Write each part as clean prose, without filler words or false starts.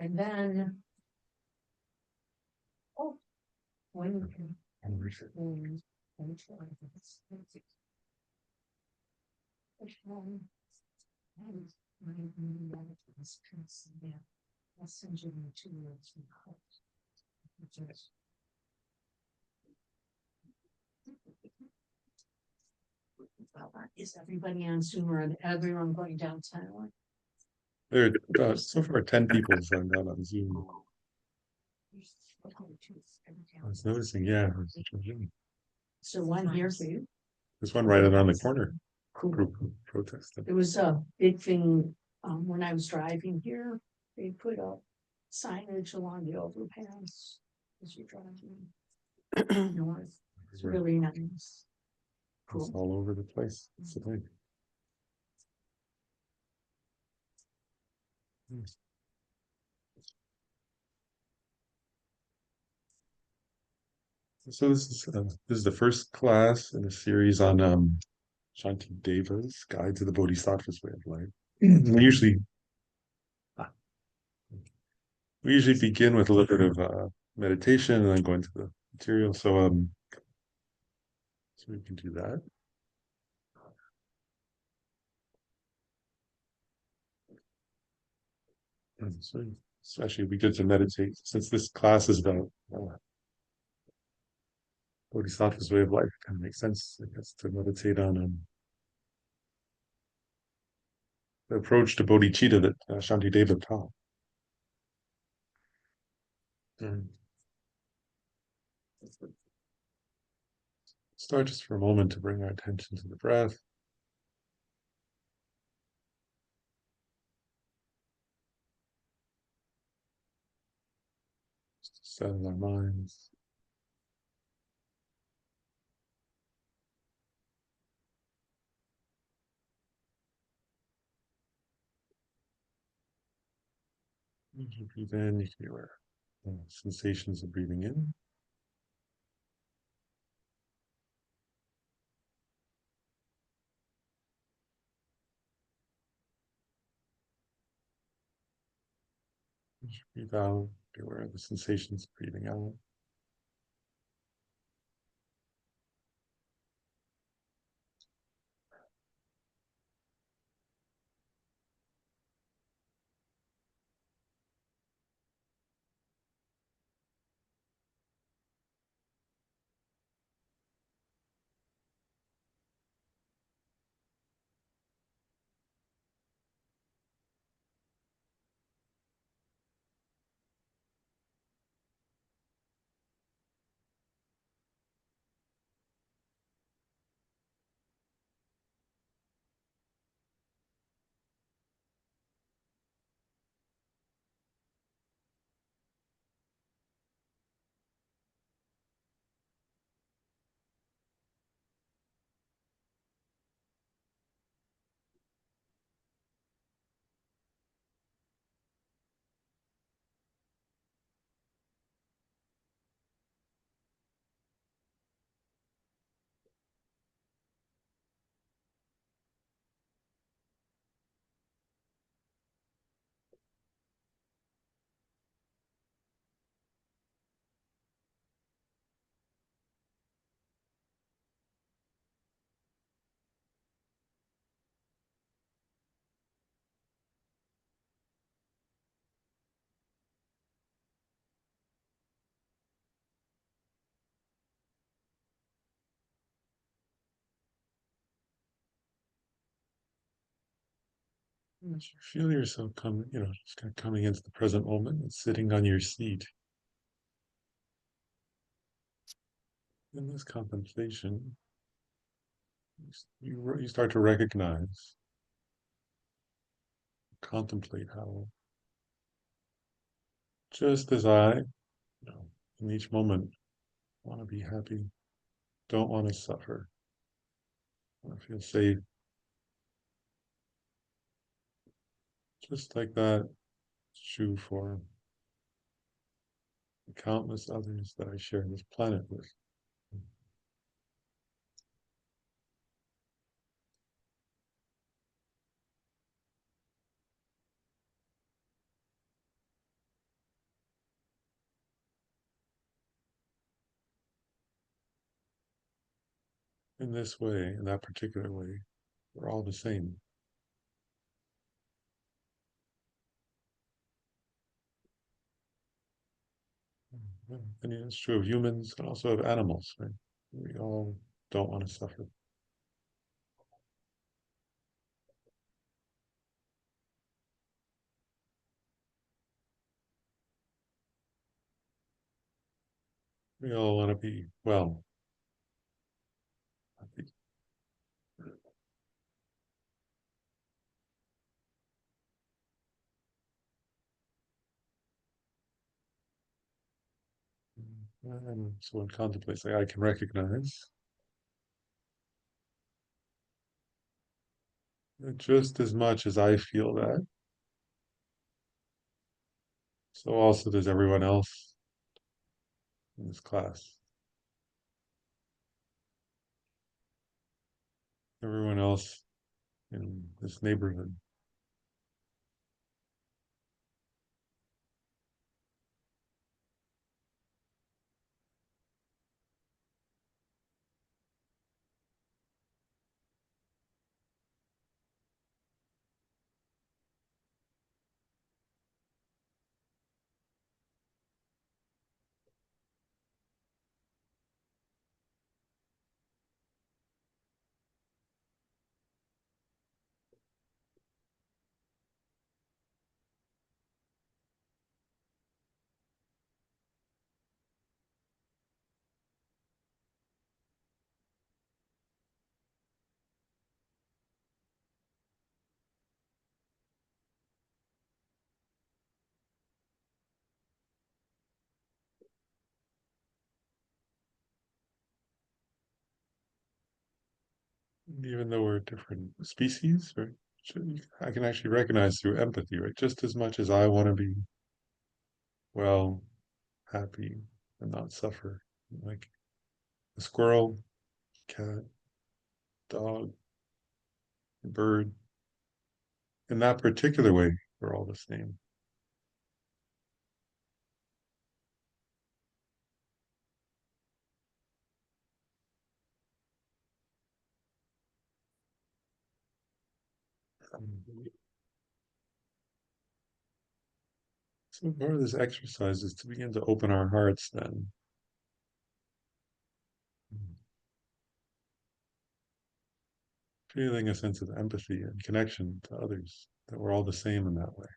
And then, when you can. I'll send you the 2 words from Coach. Is everybody on Zoom or everyone going downtown? There are so far 10 people signed on Zoom. I was noticing, yeah. So one here for you. There's one right around the corner. Cool. Group protesting. There was a big thing when I was driving here. They put up signage along the overpass as you're driving north. It's really nice. Cool. It's all over the place. It's the thing. So this is the first class in a series on Shantideva's Guide to the Bodhisattva's Way of Life. We usually begin with a little bit of meditation and then go into the material. So we can do that. So it's actually be good to meditate since this class is about Bodhisattva's way of life. It kind of makes sense, I guess, to meditate on the approach to bodhicitta that Shantideva taught. Start just for a moment to bring our attention to the breath. Just to settle our minds. As you breathe in, you can be aware of sensations of breathing in. As you breathe out, be aware of the sensations of breathing out. As you feel yourself just kind of coming into the present moment and sitting on your seat. In this contemplation, you start to recognize, contemplate how just as in each moment, want to be happy, don't want to suffer, want to feel safe. Just like that, it's true for the countless others that I share this planet with. in this way, in that particular way, we're all the same. And it's true of humans and also of animals, right? We all don't want to suffer. We all want to be well, happy. And so one contemplates, like I can recognize that just as much as I feel that, so also does everyone else in this class. Everyone else in this neighborhood. Even though we're different species, right? I can actually recognize through empathy, right? Just as much as I want to be well, happy, and not suffer. Like a squirrel, cat, dog, bird. In that particular way, we're all the same. So part of this exercise is to begin to open our hearts then. Feeling a sense of empathy and connection to others, that we're all the same in that way.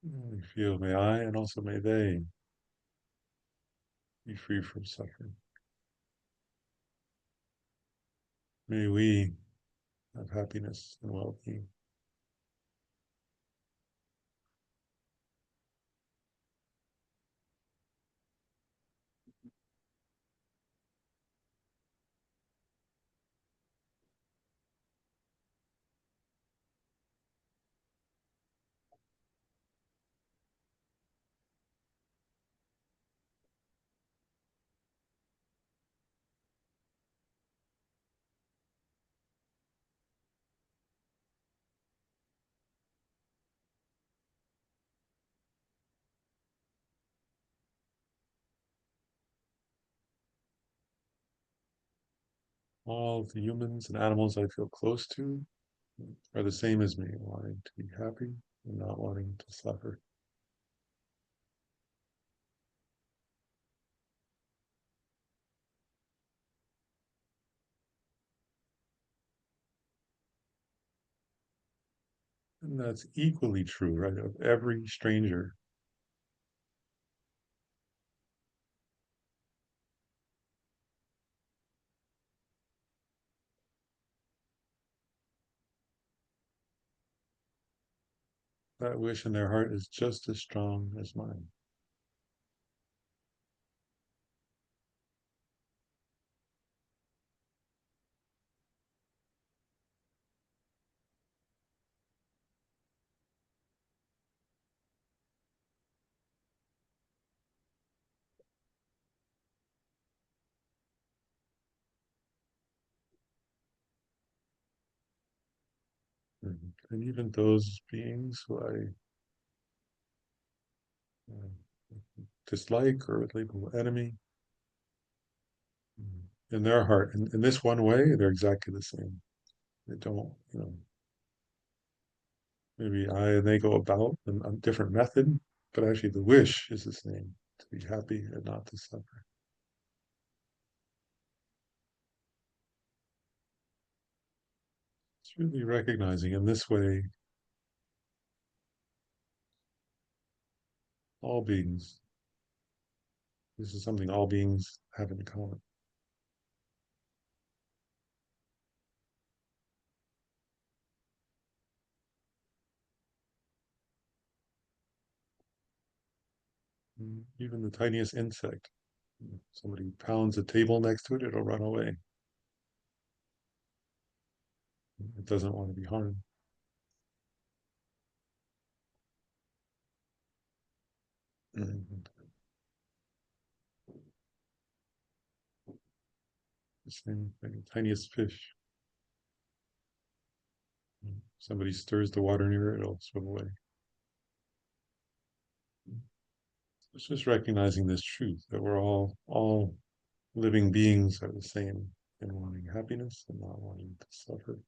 We feel, may I and also may they be free from suffering. May we have happiness and well-being. All of the humans and animals I feel close to are the same as me, wanting to be happy and not wanting to suffer. And that's equally true, right, of every stranger. That wish in their heart is just as strong as mine. And even those beings who I dislike or label enemy, in their heart, in this one way, they're exactly the same. They don't, maybe I and they go about a different method, but actually the wish is the same, to be happy and not to suffer. It's really recognizing in this way all beings. This is something all beings have in common. Even the tiniest insect. Somebody pounds a table next to it, it'll run away. It doesn't want to be harmed. The same thing, tiniest fish. Somebody stirs the water near it, it'll swim away. It's just recognizing this truth that we're all living beings are the same in wanting happiness and not wanting to suffer.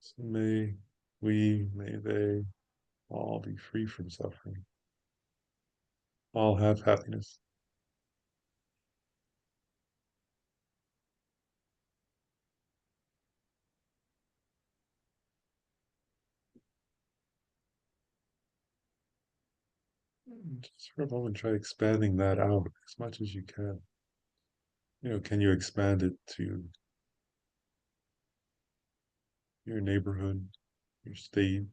So may they all be free from suffering, all have happiness. Just for a moment, try expanding that out as much as you can. Can you expand it to your neighborhood, your state,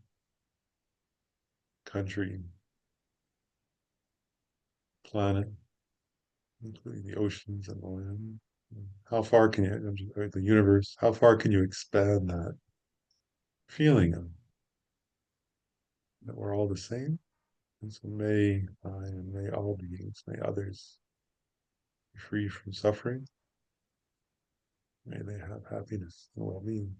country, planet, including the oceans and the land? How far can you, or the universe, how far can you expand that feeling of that we're all the same? And so may I and may all beings, may others be free from suffering. May they have happiness and well-being.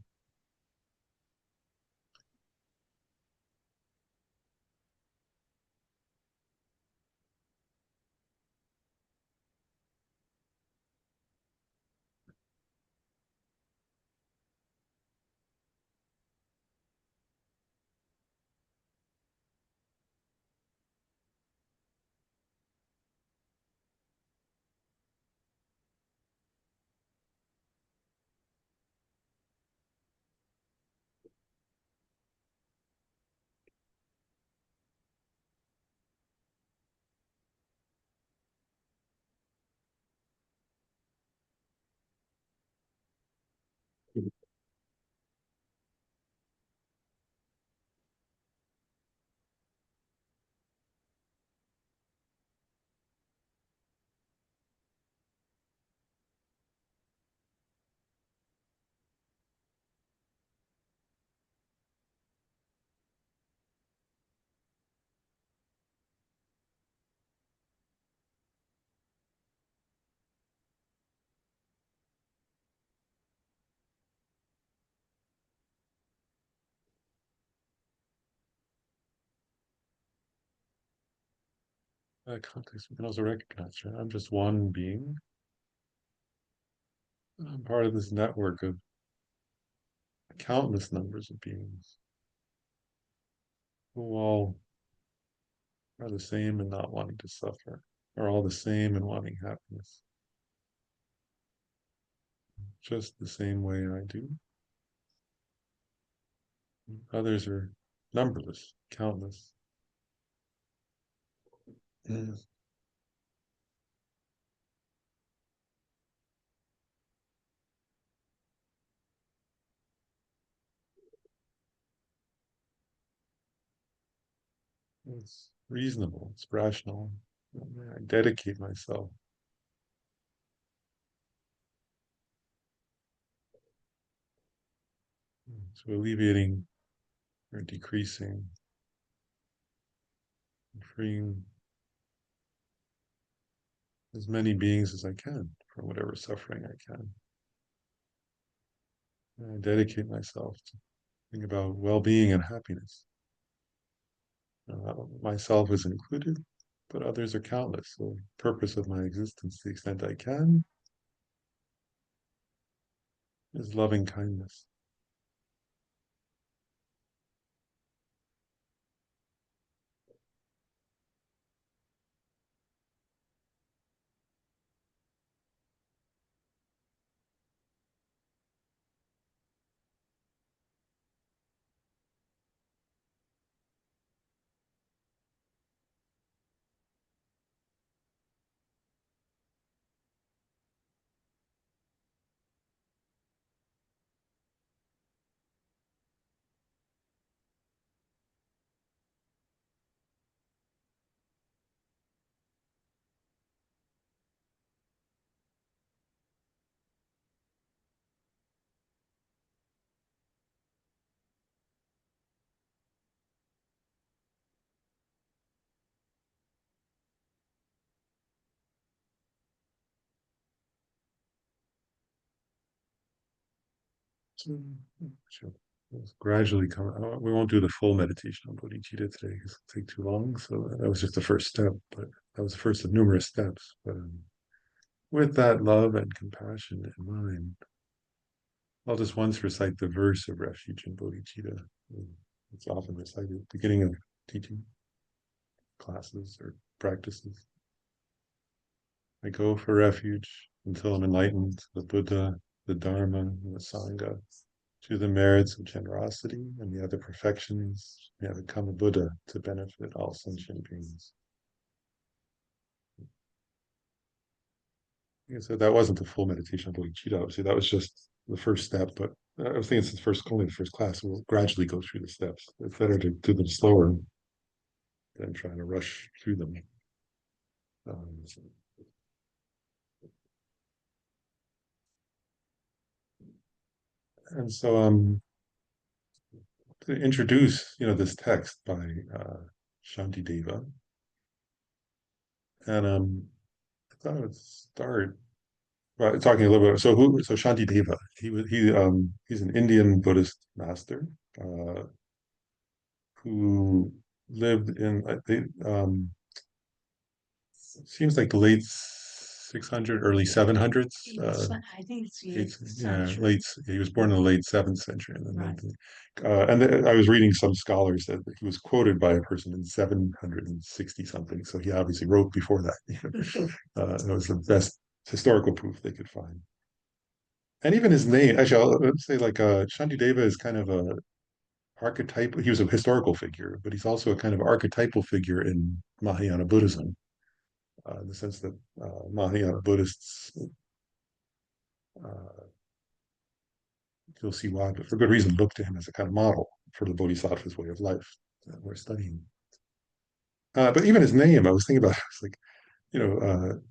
That context we can also recognize, right? I'm just one being. I'm part of this network of countless numbers of beings who all are the same in not wanting to suffer, are all the same in wanting happiness, just the same way I do. Others are numberless, countless. It's reasonable, it's rational. I dedicate myself to alleviating or decreasing freeing as many beings as I can from whatever suffering I can. And I dedicate myself to think about well-being and happiness. Myself is included, but others are countless. So, purpose of my existence, to the extent I can, is loving kindness. So, sure. Gradually come. We won't do the full meditation on bodhicitta today because it'll take too long. So that was just the first step, but that was the first of numerous steps. But with that love and compassion in mind, I'll just once recite the verse of refuge in bodhicitta. It's often recited at the beginning of teaching classes or practices. I go for refuge until I'm enlightened, the Buddha, the Dharma, and the Sangha, through the merits of generosity and the other perfections, may I become a Buddha to benefit all sentient beings. So that wasn't the full meditation of bodhicitta, obviously. That was just the first step, but I was thinking it's only the first class. We'll gradually go through the steps. It's better to do them slower than trying to rush through them. Um, and so to introduce, this text by Shantideva, and I thought I would start by talking a little bit. So Shantideva, he's an Indian Buddhist master who lived in I think seems like the late 600, early 700s. I think it's the Eighth, eighth yeah, century. he was born in the late seventh century, and then Right. I was reading some scholars that he was quoted by a person in 760 something. So he obviously wrote before that. It was the best historical proof they could find. And even his name, actually, let's say like Shantideva is kind of a archetype. He was a historical figure, but he's also a kind of archetypal figure in Mahayana Buddhism, in the sense that Mahayana Buddhists, uh, you'll see why, but for good reason, look to him as a kind of model for the Bodhisattva's way of life that we're studying. But even his name, I was thinking about, it's like, you know,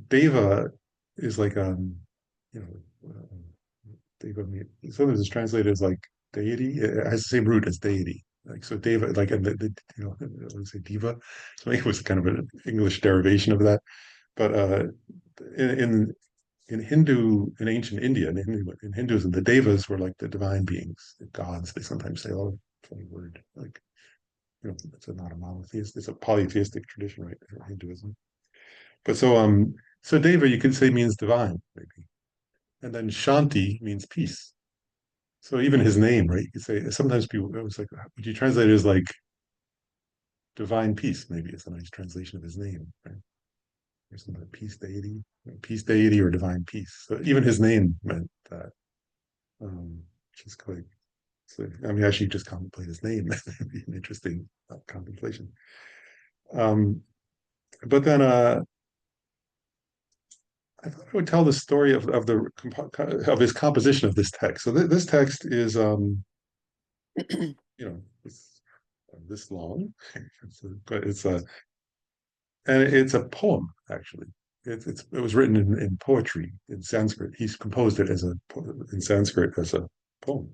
Deva is like, Deva, sometimes it's translated as like deity. It has the same root as deity. Like so, Deva, like and I would say diva. So it was kind of an English derivation of that. But in, in in ancient India, in Hinduism, the devas were like the divine beings, the gods. They sometimes say, "Oh, funny word." Like, it's not a monotheist; it's a polytheistic tradition, right? In Hinduism. But so Deva, you could say means divine, maybe, and then Shanti means peace. So even his name, right? You could say sometimes people, it was like, would you translate it as like divine peace? Maybe it's a nice translation of his name, right? Or something like peace deity, or divine peace. So even his name meant that. Which is quite. So I mean, actually, just contemplate his name. That'd be an interesting contemplation. Um, but then I thought I would tell the story of his composition of this text. So this text is it's this long. It's a poem actually. It was written in poetry in Sanskrit. He's composed it in Sanskrit as a poem.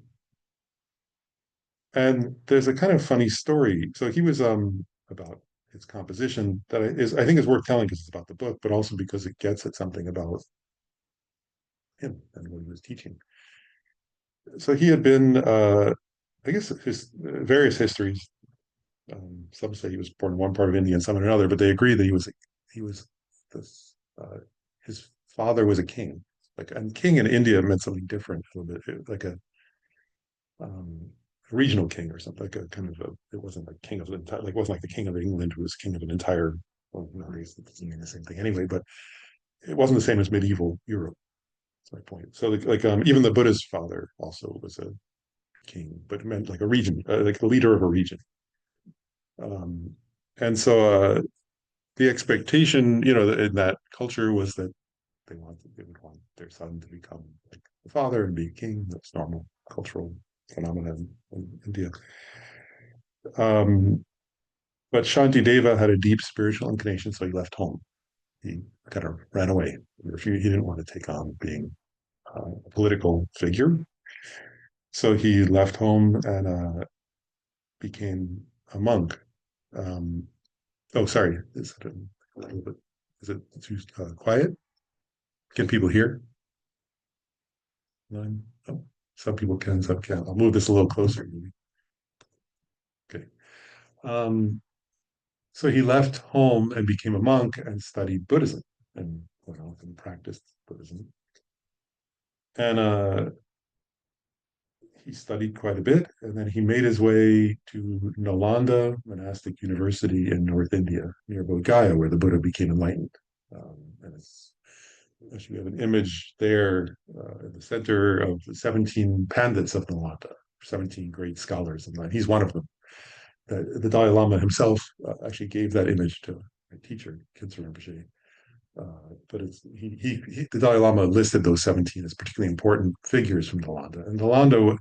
And there's a kind of funny story. So he was about its composition that I think is worth telling because it's about the book, but also because it gets at something about him and what he was teaching. So he had been, I guess, his various histories. Some say he was born in one part of India and some in another, but they agree that he was this. His father was a king, like a king in India meant something different a little bit, like um, a regional king or something, like a kind of a. It wasn't like king of the entire, like it wasn't like the king of England who was king of an entire. Well, nowadays it doesn't mean the same thing anyway, but it wasn't the same as medieval Europe. That's my point. So even the Buddha's father also was a king, but it meant like a region, like the leader of a region. Um, and so the expectation, in that culture was that they would want their son to become like the father and be king. That's normal cultural phenomenon in India. Um, but Shantideva had a deep spiritual inclination, so he left home. He kind of ran away. He didn't want to take on being a political figure, so he left home and became a monk. Um, oh, sorry, is it too quiet? Can people hear? None? Oh, some people can, some can't. I'll move this a little closer. Maybe. Okay. Um, so he left home and became a monk and studied Buddhism and went off and practiced Buddhism. And he studied quite a bit, and then he made his way to Nalanda Monastic University in North India, near Bodh Gaya, where the Buddha became enlightened. And it's actually, we have an image there in the center of the 17 pandits of Nalanda, 17 great scholars, and he's one of them. The Dalai Lama himself actually gave that image to my teacher, Khyentse Rinpoche. But the Dalai Lama listed those 17 as particularly important figures from Nalanda. And Dalai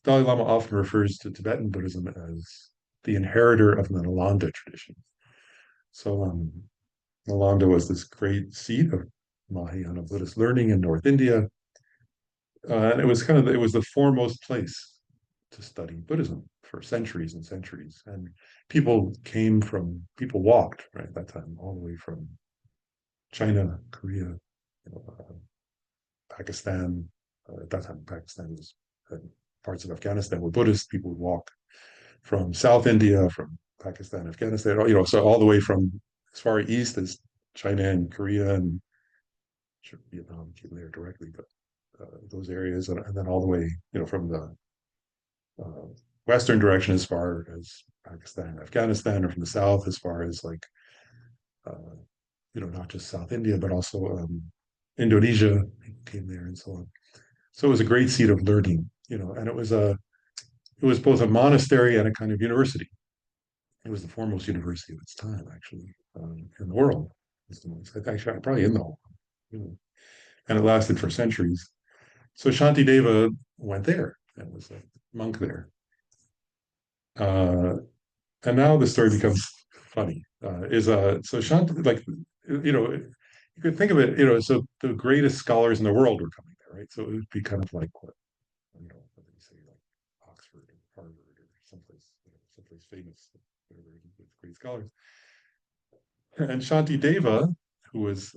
Lama often refers to Tibetan Buddhism as the inheritor of the Nalanda tradition. So Nalanda was this great seat of Mahayana Buddhist learning in North India, and it was the foremost place to study Buddhism for centuries and centuries. And people walked right at that time all the way from China, Korea, Pakistan. At that time, Pakistan was parts of Afghanistan were Buddhist. People would walk from South India, from Pakistan, Afghanistan, so all the way from as far east as China and Korea and sure, Vietnam came there directly, but those areas, and then all the way, from the uh, western direction as far as Pakistan, Afghanistan, or from the south as far as like uh, not just South India, but also Indonesia. People came there and so on. So it was a great seat of learning, and it was both a monastery and a kind of university. It was the foremost university of its time, actually, in the world. Actually, probably in the whole, you know, and it lasted for centuries. So Shantideva went there and was a monk there. Uh, and now the story becomes funny. So Shanti, like, you could think of it, so the greatest scholars in the world were coming there, right? So it would be kind of like what do you say, like Oxford or Harvard or someplace famous, whatever, with great scholars. And Shantideva, who was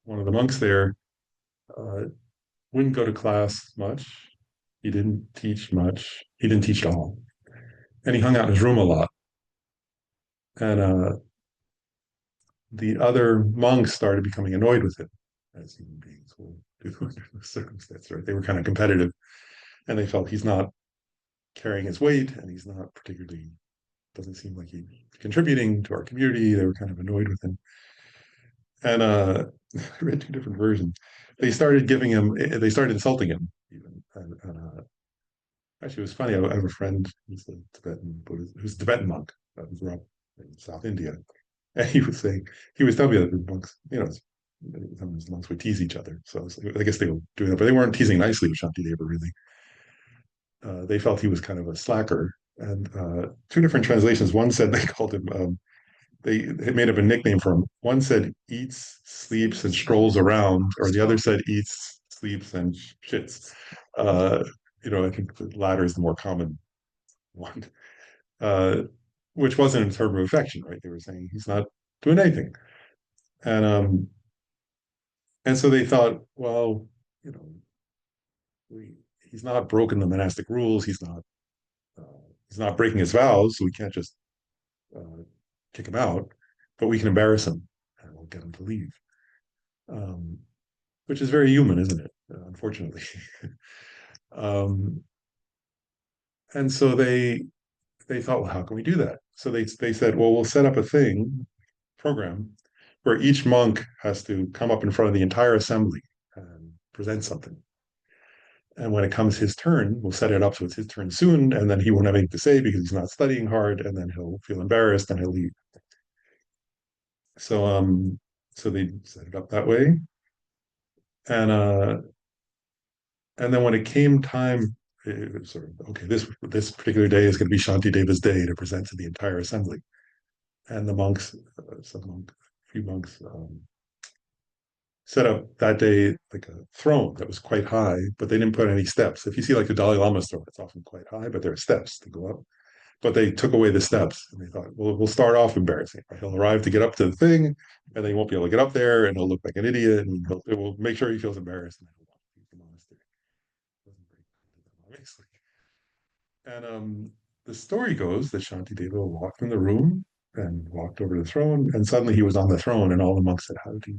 one of the monks there, uh, wouldn't go to class much. He didn't teach much. He didn't teach at all. And he hung out in his room a lot. And the other monks started becoming annoyed with him, as human beings will do under the circumstance, right? They were kind of competitive, and they felt he's not carrying his weight, and he's not particularly, doesn't seem like he's contributing to our community. They were kind of annoyed with him. And I read two different versions. They started insulting him even. Actually, it was funny. I have a friend who's a Tibetan monk who grew up in South India. And he was telling me that the monks, sometimes monks would tease each other. So I guess they were doing that, but they weren't teasing nicely with Shantideva, really. They felt he was kind of a slacker. And two different translations. One said they called him, they had made up a nickname for him. One said eats, sleeps, and strolls around, or the other said eats, sleeps, and shits. I think the latter is the more common one. Uh, which wasn't in terms of affection, right? They were saying he's not doing anything. And so they thought, well, you know, we, he's not broken the monastic rules. Uh, he's not breaking his vows. So we can't just uh, kick him out, but we can embarrass him and we'll get him to leave. Um, which is very human, isn't it? Unfortunately. um, and so they thought, well, how can we do that? So they said, well, we'll set up a program where each monk has to come up in front of the entire assembly and present something. And when it comes his turn, we'll set it up so it's his turn soon, and then he won't have anything to say because he's not studying hard, and then he'll feel embarrassed and he'll leave. So so they set it up that way. And then when it came time, it was sort of okay, this particular day is going to be Shantideva's day to present to the entire assembly. And the monks, a few monks, set up that day like a throne that was quite high, but they didn't put any steps. If you see like the Dalai Lama's throne, it's often quite high, but there are steps to go up. But they took away the steps and they thought, well, we'll start off embarrassing. He'll arrive to get up to the thing, and then he won't be able to get up there, and he'll look like an idiot, and it will make sure he feels embarrassed, and then he'll want to leave the monastery. Obviously. And the story goes that Shantideva walked in the room and walked over to the throne, and suddenly he was on the throne, and all the monks said, "How did he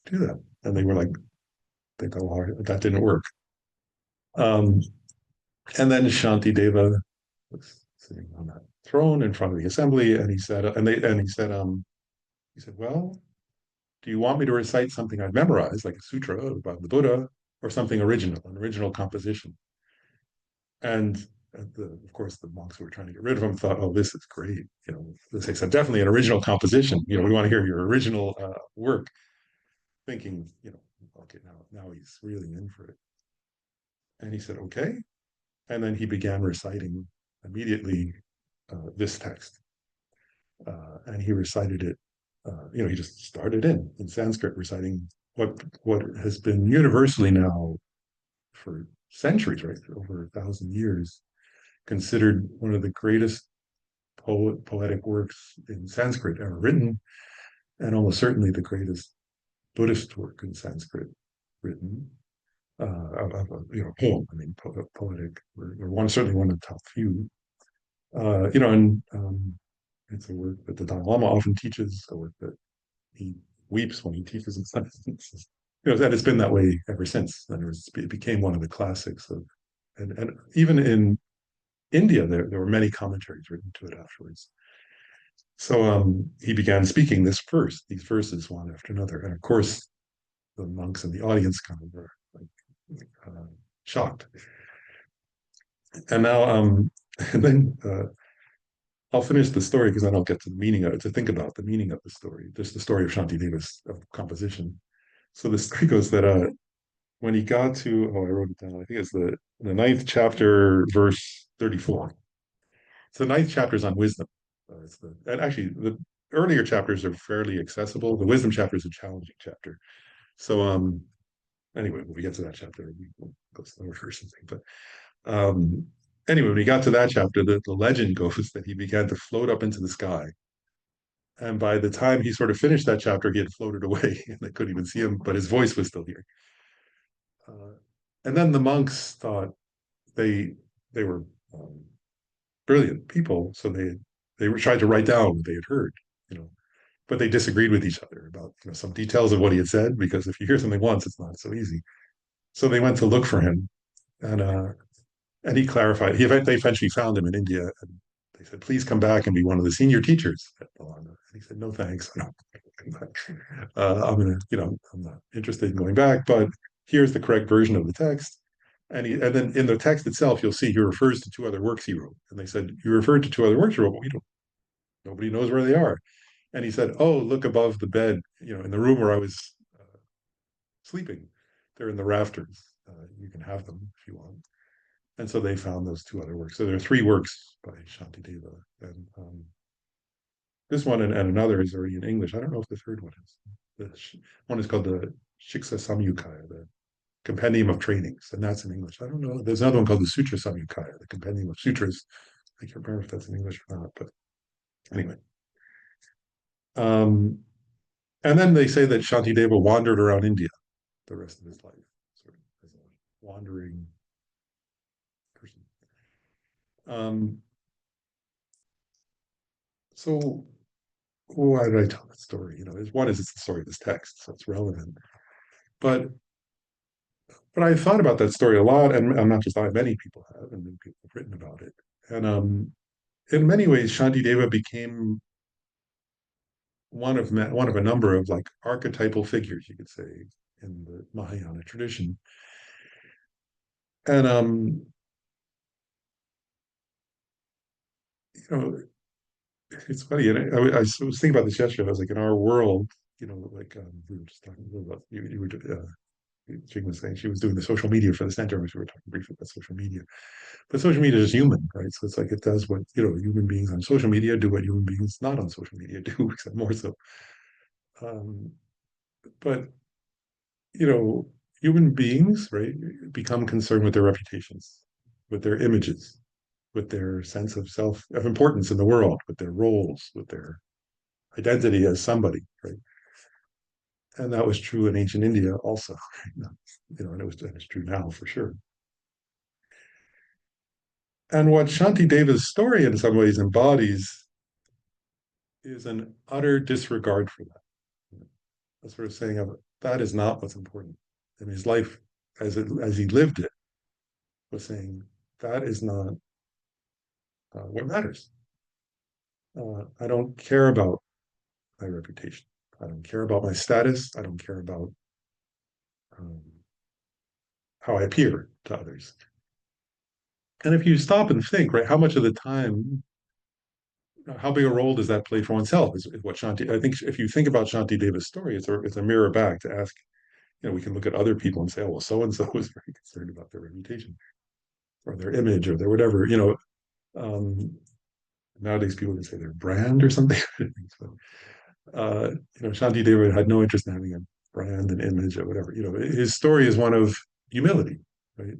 do that?" And they were like, "They thought, well, that didn't work." Um, and then Shantideva was sitting on that throne in front of the assembly, and he said, he said, "Well, do you want me to recite something I've memorized, like a sutra about the Buddha, or something original, an original composition?" And of course, the monks who were trying to get rid of him thought, "Oh, this is great. You know, they said definitely an original composition. You know, we want to hear your original work." Thinking, you know, okay, now he's really in for it. And he said, "Okay." And then he began reciting immediately this text, and he recited it. You know, he just started in Sanskrit, reciting what has been universally now for centuries, right, over 1,000 years, considered one of the greatest poetic works in Sanskrit ever written, and almost certainly the greatest Buddhist work in Sanskrit written. You know, poem. I mean, poetic, or certainly one of the top few. You know, and it's a work that the Dalai Lama often teaches, a work that he weeps when he teaches in sentences. You know, and it's been that way ever since. And it became one of the classics of, and even in India, there were many commentaries written to it afterwards. So he began speaking these verses one after another, and of course, the monks in the audience kind of were like shocked. And now, and then I'll finish the story because then I'll get to the meaning of it, to think about the meaning of the story. Just the story of Shantideva's composition. So the story goes that when he got to, oh, I wrote it down. I think it's the ninth chapter, verse 34. So the ninth chapter is on wisdom. And actually the earlier chapters are fairly accessible. The wisdom chapter is a challenging chapter. So anyway, when we get to that chapter, we'll go slower or something. But anyway, when he got to that chapter, the legend goes that he began to float up into the sky. And by the time he sort of finished that chapter, he had floated away and they couldn't even see him, but his voice was still here. And then the monks thought they they were brilliant people, so they were trying to write down what they had heard, you know, but they disagreed with each other about, you know, some details of what he had said, because if you hear something once, it's not so easy. So they went to look for him, and he clarified. They eventually found him in India, and they said, "Please come back and be one of the senior teachers at Bologna." And he said, "No, thanks. I don't come back. I'm not interested in going back. But here's the correct version of the text." And then in the text itself, you'll see he refers to two other works he wrote. And they said, "You referred to two other works you wrote, but nobody knows where they are." And he said, "Oh, look above the bed, you know, in the room where I was sleeping. They're in the rafters. You can have them if you want." And so they found those two other works. So there are three works by Shantideva, and this one and another is already in English. I don't know if the third one is. One is called the Shiksa Samyukaya, the Compendium of Trainings, and that's in English. I don't know. There's another one called the Sutra Samyukaya, the Compendium of Sutras. I can't remember if that's in English or not, but Anyway, um, and then they say that Shantideva wandered around India the rest of his life, sort of as a wandering person. Um, so why did I tell that story? One is it's the story of this text, so it's relevant. But I thought about that story a lot, and I'm not just I, many people have, and many people have written about it. And in many ways, Shantideva became one of a number of like archetypal figures, you could say, in the Mahayana tradition. And you know, it's funny, and I was thinking about this yesterday. I was like, in our world, like we were just talking a little about you were Jing was saying she was doing the social media for the center, which we were talking briefly about social media. But social media is human, right? So it's like it does what human beings on social media do, what human beings not on social media do, except more so. Um, but you know, human beings, right, become concerned with their reputations, with their images, with their sense of self of importance in the world, with their roles, with their identity as somebody, right? And that was true in ancient India also, right? And it's true now for sure. And what Shanti Deva's story in some ways embodies is an utter disregard for that. A sort of saying of that is not what's important. And his life as he lived it was saying that is not what matters. I don't care about my reputation. I don't care about my status. I don't care about um, how I appear to others. And if you stop and think, right, how much of the time, how big a role does that play for oneself? Is what Shanti. I think if you think about Shanti Deva's story, it's a mirror back to ask. We can look at other people and say, oh, well, so and so is very concerned about their reputation or their image or their whatever. Um, nowadays people can say their brand or something. So, Shanti Deva had no interest in having a brand and image or whatever. His story is one of humility, right?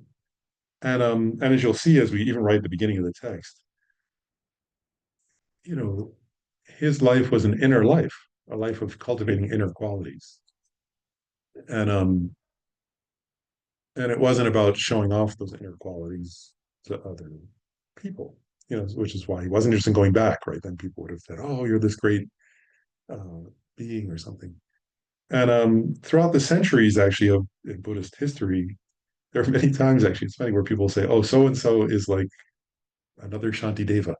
And as you'll see, as we even write at the beginning of the text, you know, his life was an inner life, a life of cultivating inner qualities. And and it wasn't about showing off those inner qualities to other people, which is why he wasn't interested in going back, right? Then people would have said, oh, you're this great uh, being or something. And throughout the centuries, actually, of in Buddhist history, there are many times, actually, it's funny, where people say, oh, so and so is like another Shantideva.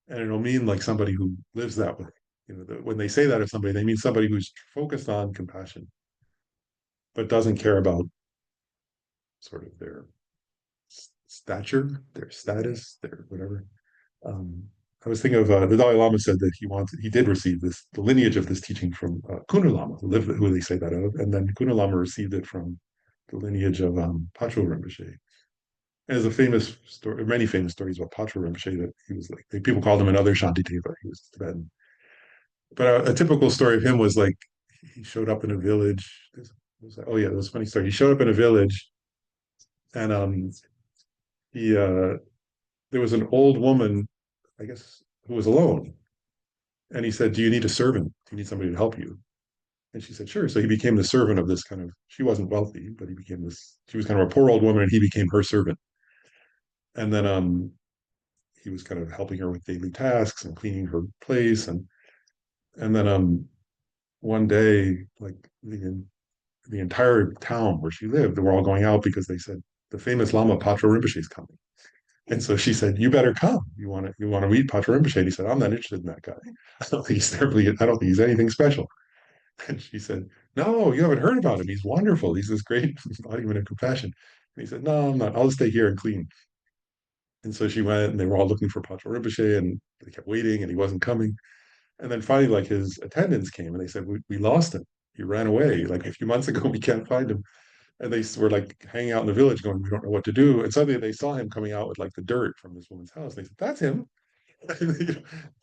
And it'll mean like somebody who lives that way. When they say that of somebody, they mean somebody who's focused on compassion, but doesn't care about sort of their stature, their status, their whatever. Um, I was thinking of the Dalai Lama said that he did receive the lineage of this teaching from Kuna Lama, who they say that of, and then Kuna Lama received it from the lineage of Patrul Rinpoche. There's a famous story, many famous stories about Patrul Rinpoche that he was like, people called him another Shantideva. He was Tibetan. But a typical story of him was like, he showed up in a village. Oh yeah, it was a funny story. He showed up in a village and he there was an old woman, I guess, who was alone. And he said, do you need a servant? Do you need somebody to help you? And she said, sure. So he became the servant of this kind of, she wasn't wealthy, but she was kind of a poor old woman and he became her servant. And then he was kind of helping her with daily tasks and cleaning her place. And then one day, like the entire town where she lived, they were all going out because they said, the famous Lama Patra Rinpoche is coming. And so she said, "You better come. You want to meet Patra Rinpoche." And he said, "I'm not interested in that guy. I don't think he's terribly. I don't think he's anything special." And she said, "No, you haven't heard about him. He's wonderful. He's this great embodiment of compassion." And he said, "No, I'm not. I'll stay here and clean." And so she went, and they were all looking for Patra Rinpoche, and they kept waiting, and he wasn't coming. And then finally, like his attendants came, and they said, "We lost him. He ran away like a few months ago. We can't find him." And they were like hanging out in the village, going, "We don't know what to do." And suddenly they saw him coming out with like the dirt from this woman's house. And they said, "That's him."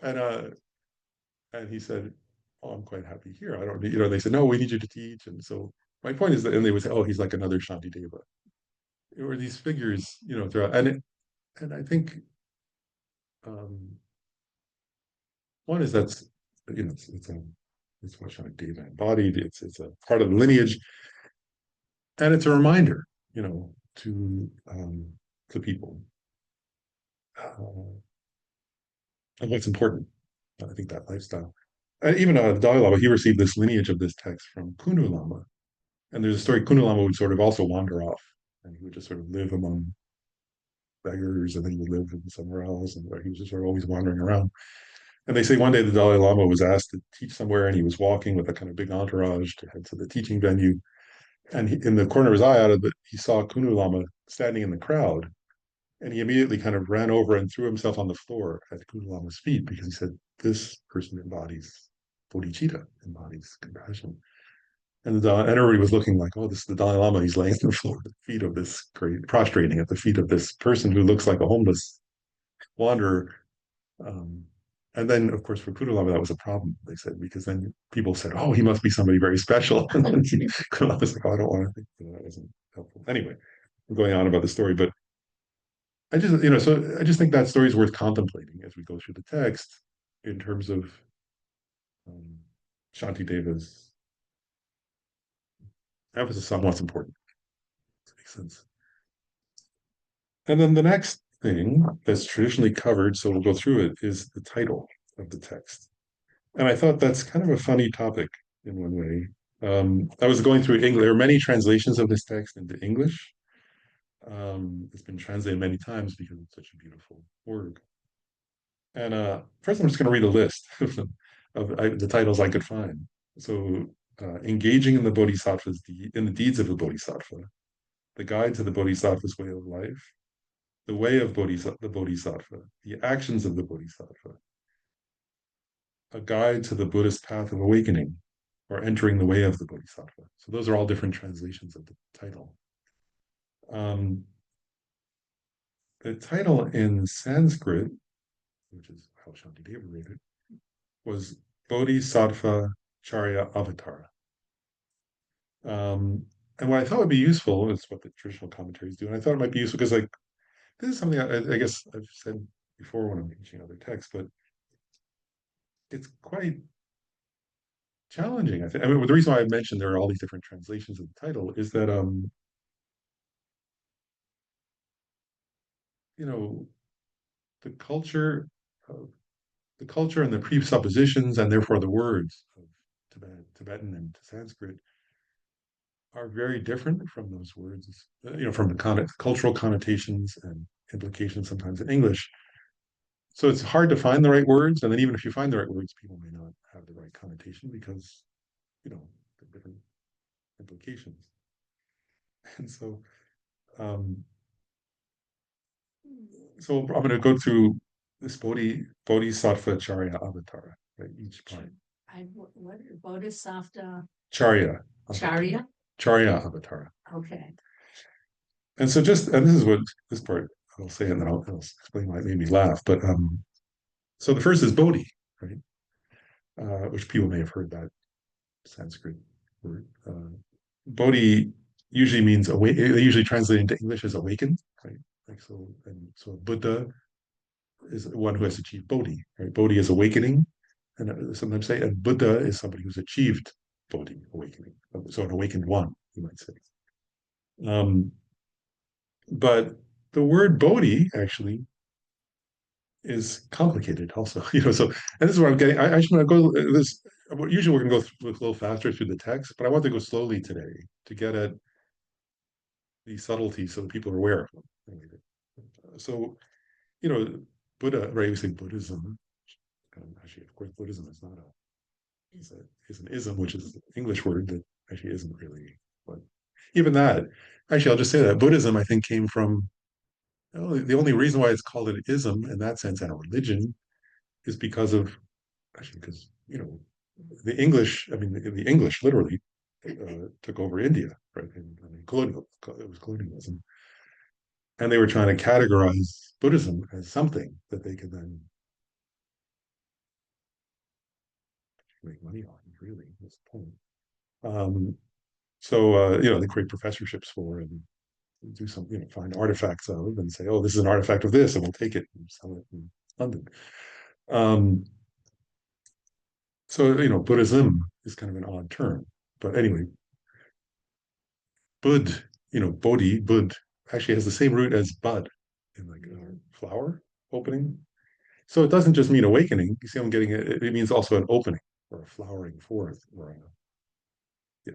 and and he said, "Oh, I'm quite happy here. I don't need." They said, "No, we need you to teach." And so my point is that, and they would say, "Oh, he's like another Shantideva." There were these figures, throughout, and I think um, One is that's it's what Shantideva embodied. It's a part of the lineage, and it's a reminder, to people of what's important. I think that lifestyle. Even the Dalai Lama, he received this lineage of this text from Kunu Lama, and there's a story. Kunu Lama would sort of also wander off, and he would just sort of live among beggars, and then he would live somewhere else, and he was just sort of always wandering around. And they say one day the Dalai Lama was asked to teach somewhere, and he was walking with a kind of big entourage to head to the teaching venue. And in the corner of his eye, he saw Kunu Lama standing in the crowd, and he immediately kind of ran over and threw himself on the floor at Kunu Lama's feet because he said, "This person embodies bodhicitta, embodies compassion." And everybody was looking like, "Oh, this is the Dalai Lama. He's laying on the floor at the feet of this great, prostrating at the feet of this person who looks like a homeless wanderer." Um, and then, of course, for Kudalama, that was a problem, they said, because then people said, "Oh, he must be somebody very special." And then Kudalama was like, "Oh, I don't want to think that wasn't helpful." Anyway, I'm going on about the story, but so I just think that story is worth contemplating as we go through the text in terms of um, Shantideva's emphasis on what's important. Does that make sense? And then the next thing that's traditionally covered, so we'll go through it, is the title of the text. And I thought that's kind of a funny topic in one way. I was going through English. There are many translations of this text into English. It's been translated many times because it's such a beautiful word. And first, I'm just going to read a list of the titles I could find. So, engaging in the Bodhisattva's in the deeds of the Bodhisattva, the guide to the Bodhisattva's way of life, the way of the Bodhisattva, the actions of the Bodhisattva, a guide to the Buddhist path of awakening, or entering the way of the Bodhisattva. So those are all different translations of the title. The title in Sanskrit, which is how Shantideva read it, was Bodhisattva Charya Avatara. And what I thought would be useful is what the traditional commentaries do. And I thought it might be useful because, like, this is something I guess I've said before when I'm teaching other texts, but it's quite challenging. I mean, the reason why I mentioned there are all these different translations of the title is that you know, the culture of the culture and the presuppositions and therefore the words of Tibetan and Sanskrit are very different from those words, from the cultural connotations and implications sometimes in English. So it's hard to find the right words, and then even if you find the right words, people may not have the right connotation because the different implications. And um, so I'm going to go through this Bodhisattva Charya Avatara, right? Each part. What Bodhisattva Charya. Charya? Charya Avatara. Okay. And this is what this part I'll say, and then I'll explain why it made me laugh. But so the first is Bodhi, right? Which people may have heard that Sanskrit word. Bodhi usually means awake. They usually translate into English as awakened, right? Like so, and so Buddha is one who has achieved Bodhi, right? Bodhi is awakening, and sometimes say, and Buddha is somebody who's achieved Bodhi, awakening. So an awakened one, you might say. But the word Bodhi actually is complicated also, so, and this is what I'm getting. I actually want to go this, usually we're going to go a little faster through the text, but I want to go slowly today to get at these subtleties so that people are aware of them. So, Buddha, right? We say Buddhism. Actually, of course, Buddhism is not is an ism, which is an English word that actually isn't really. But even that, actually, I'll just say that Buddhism, I think, came from the only reason why it's called an ism in that sense and a religion is because the English. I mean, the English literally took over India, right? It was colonialism, and they were trying to categorize Buddhism as something that they could then make money on. Really, was the point. They create professorships for and do some, find artifacts of and say, "Oh, this is an artifact of this, and we'll take it and sell it in London." Um, So, Buddhism is kind of an odd term. But anyway, bud, Bodhi, bud, actually has the same root as bud in like a flower opening. So it doesn't just mean awakening. You see, I'm getting it. It means also an opening or a flowering forth or yeah,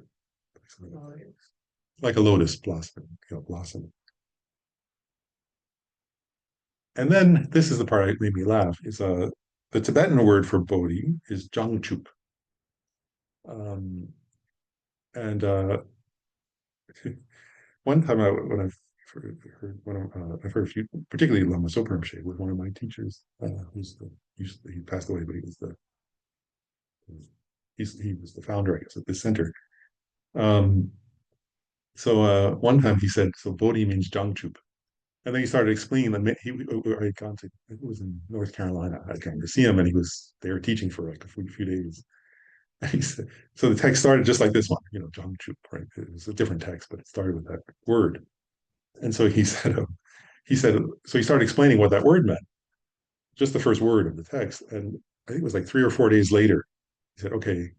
like a lotus blossom, blossom. And then this is the part that made me laugh. Is the Tibetan word for Bodhi is Jangchup. Um, and one time when I've I've heard a few, particularly Lama Zopa Rinpoche with one of my teachers, he passed away, but he was the founder, I guess, of this center. Um, so one time he said, so Bodhi means Jangchup. And then he started explaining that I had gone to, it was in North Carolina. I came to see him and he was there teaching for like a few days. And he said, so the text started just like this one, Jangchup, right? It was a different text, but it started with that word. And so so he started explaining what that word meant, just the first word of the text. And I think it was like 3 or 4 days later, he said, okay,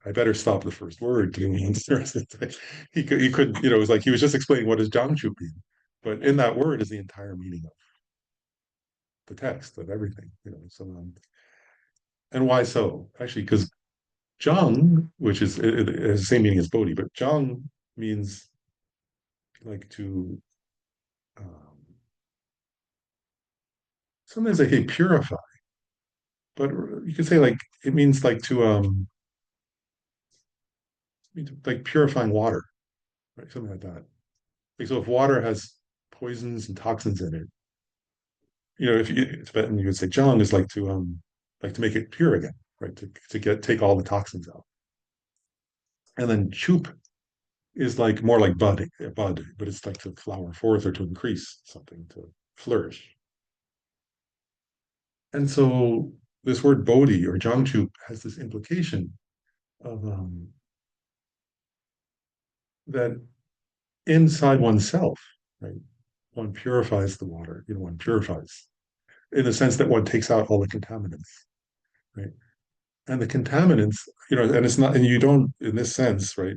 I better stop the first word to the rest of the text. He couldn't, it was like he was just explaining what does Jiangchu mean. But in that word is the entire meaning of the text of everything, and why so? Actually, because Zhang, which is it has the same meaning as Bodhi, but Zhang means like to um, sometimes they say purify, but you could say like it means like to like purifying water, right? Something like that. Like so, if water has poisons and toxins in it, if you Tibetan, you would say Zhang is like to make it pure again, right? To take all the toxins out. And then chup is like more like bud, but it's like to flower forth or to increase something, to flourish. And so this word bodhi or jangchup has this implication of that inside oneself, right? One purifies the water, one purifies in the sense that one takes out all the contaminants, right? And the contaminants, and it's not, and you don't, in this sense, right?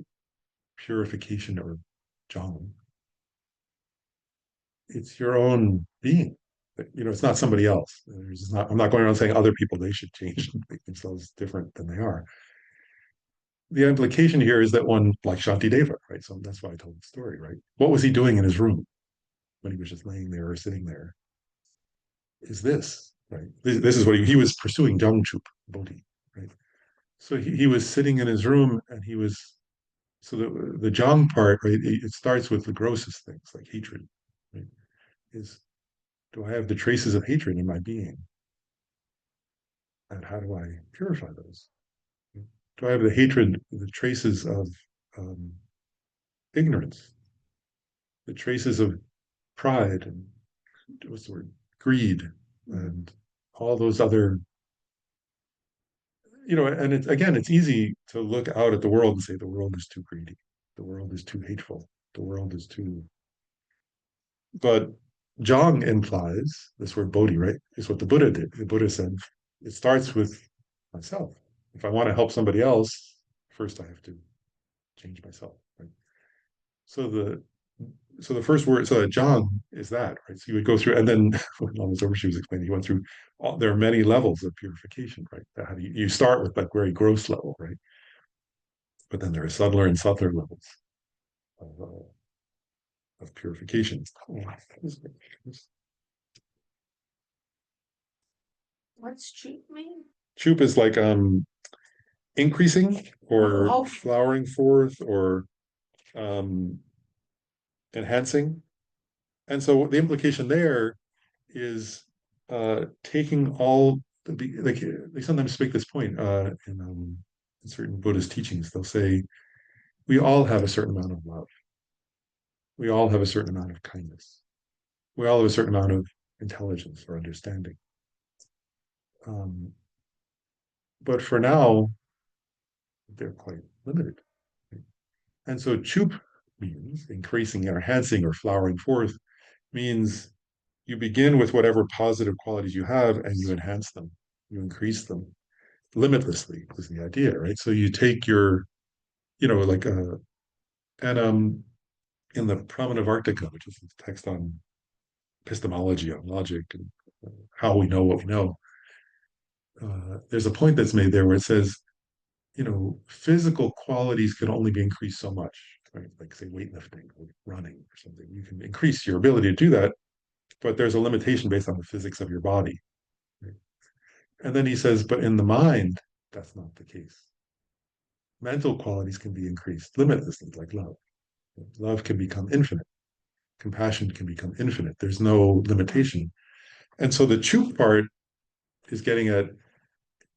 Purification or jhana, it's your own being. It's not somebody else. I'm not going around saying other people they should change and make themselves different than they are. The implication here is that one, like Shantideva, right? So that's why I told the story, right? What was he doing in his room when he was just laying there or sitting there? Is this, right? This is what he was pursuing Jangchup Bodhi, right? So he was sitting in his room and he was, so the Jang part, right? It starts with the grossest things like hatred, right? Is do I have the traces of hatred in my being? And how do I purify those? Do I have the hatred, the traces of um, ignorance, the traces of pride and what's the word, greed, and all those other, and it's easy to look out at the world and say the world is too greedy, the world is too hateful, the world is too. But Jong implies this word bodhi, right? Is what the Buddha did. The Buddha said it starts with myself. If I want to help somebody else, first I have to change myself, right? So the first word, so that John is that, right? So you would go through, and then when Lama Zopa was explaining, he went through there are many levels of purification, right? How do you start with like very gross level, right? But then there are subtler and subtler levels of purification. What's cheap mean? Chup is like increasing or Oh. flowering forth or um enhancing. And so the implication there is taking all like they sometimes make this point in certain Buddhist teachings. They'll say we all have a certain amount of love. We all have a certain amount of kindness. We all have a certain amount of intelligence or understanding. Um, but for now, they're quite limited. And so chup means increasing or enhancing or flowering forth means you begin with whatever positive qualities you have and you enhance them, you increase them. limitlessly is the idea, right? So you take your, like and in the Promenade Arctica, which is a text on epistemology, on logic, and how we know what we know, there's a point that's made there where it says, physical qualities can only be increased so much, right? Like say weightlifting or running or something. You can increase your ability to do that, but there's a limitation based on the physics of your body. Right? And then he says, but in the mind, that's not the case. Mental qualities can be increased limitlessly, like love. Love can become infinite. Compassion can become infinite. There's no limitation. And so the Chu part is getting at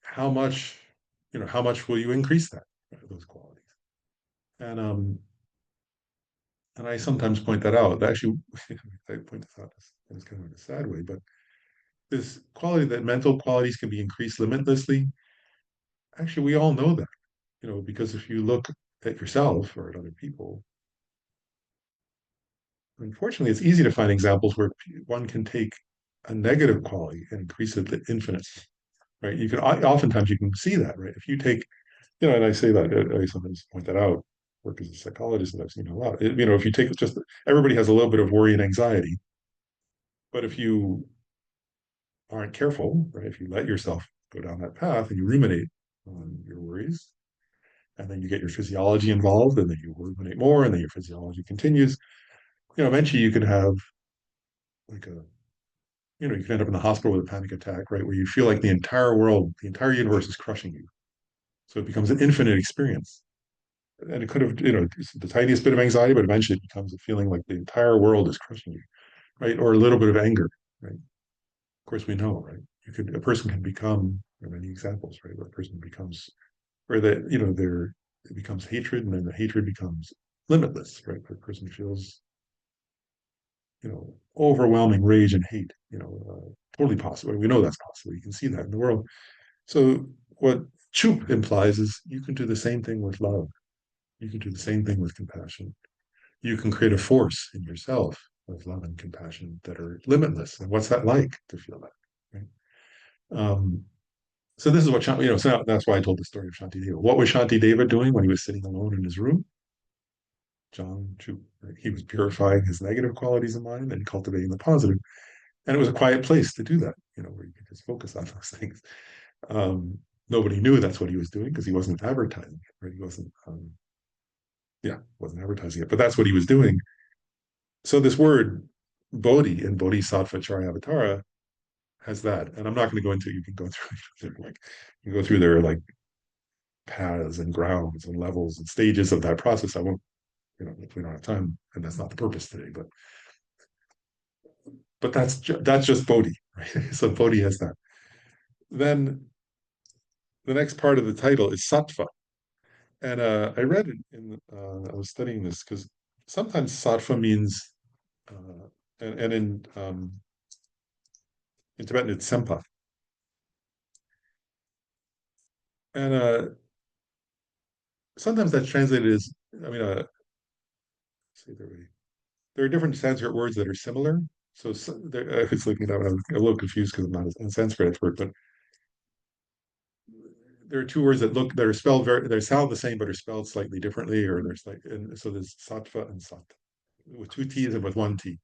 how much, how much will you increase that, those qualities? And I sometimes point that out. Actually, I point this out in kind of a sad way, but this quality that mental qualities can be increased limitlessly, actually, we all know that, because if you look at yourself or at other people, unfortunately, it's easy to find examples where one can take a negative quality and increase it to infinite, right? You can oftentimes you can see that, right? If you take, and I say that I sometimes point that out, work as a psychologist, and I've seen a lot. If you take just everybody has a little bit of worry and anxiety, but if you aren't careful, right? If you let yourself go down that path and you ruminate on your worries, and then you get your physiology involved, and then you ruminate more, and then your physiology continues, eventually you can have like you can end up in the hospital with a panic attack, right? Where you feel like the entire world, the entire universe is crushing you. So it becomes an infinite experience. And it could have, the tiniest bit of anxiety, but eventually it becomes a feeling like the entire world is crushing you, right? Or a little bit of anger, right? Of course, we know, right? A person can become, there are many examples, right? Where a person becomes, where that, it becomes hatred, and then the hatred becomes limitless, right? Where a person feels, overwhelming rage and hate, totally possible. We know that's possible. You can see that in the world. So what Chup implies is you can do the same thing with love. You can do the same thing with compassion. You can create a force in yourself of love and compassion that are limitless. And what's that like to feel that? Right? So this is what so that's why I told the story of Shantideva. What was Shantideva doing when he was sitting alone in his room? John Chu, right? He was purifying his negative qualities of mind and cultivating the positive. And it was a quiet place to do that, where you could just focus on those things. Nobody knew that's what he was doing because he wasn't advertising it, right? He wasn't advertising it, but that's what he was doing. So this word Bodhi in Bodhisattva Charyavatara has that, and I'm not going to go into it. You can go through like you can go through their like paths and grounds and levels and stages of that process. I won't, if we don't have time, and that's not the purpose today. But that's just Bodhi, right? So Bodhi has that. Then the next part of the title is Sattva, and I read it I was studying this because sometimes Sattva means, and in Tibetan it's Sempa, and sometimes that's translated as, I mean, say there are different Sanskrit words that are similar. So, I was looking at that when I was a little confused because I'm not a Sanskrit expert, but there are two words that are spelled they sound the same but are spelled slightly differently, or and so there's sattva and sat with two T's and with one T.